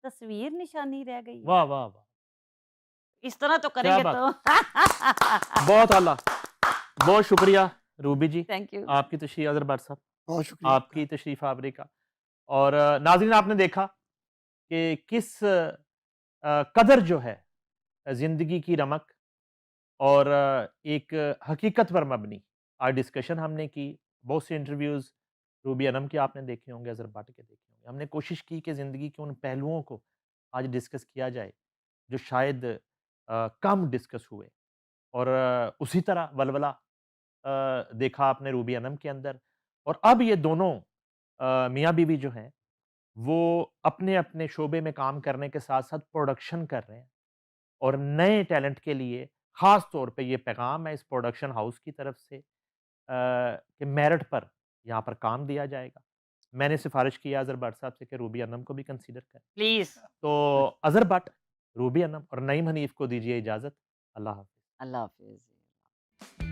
ਤਸਵੀਰ ਨਿਸ਼ਾਨੀ ਰਹਿ ਗਈ ਏ वाह वाह वाह इस तरह तो करेंगे बात। तो बहुत आला बहुत शुक्रिया रूबी जी थैंक यू आपकी तशरीफ अजहर भट्ट साहब बहुत शुक्रिया आपकी तशरीफ आवरी का और नाज़रीन आपने देखा कि किस कदर जो है ज़िंदगी की रमक और एक हकीकत पर मबनी आज डिस्कशन हमने की बहुत से इंटरव्यूज़ रूबी अनम के आपने देखे होंगे अजहर भट्ट के देखे होंगे हमने कोशिश की कि ज़िंदगी के उन पहलुओं को आज डिस्कस किया जाए जो शायद कम डिस्कस हुए और उसी तरह वलवला देखा आपने रूबी अनम के अंदर और अब ये दोनों मियाँ बीवी जो हैं वो अपने अपने शोबे में काम करने के साथ साथ प्रोडक्शन कर रहे हैं और नए टैलेंट के लिए ख़ास तौर पे ये पैगाम है इस प्रोडक्शन हाउस की तरफ से कि मेरिट पर यहाँ पर काम दिया जाएगा मैंने सिफारिश की अजहर भट्ट साहब से कि रूबी अनम को भी कंसीडर करें प्लीज तो अजहर भट्ट रूबी अनम और नईम हनीफ को दीजिए इजाज़त अल्लाह हाफ़िज़ अल्लाह हाफिज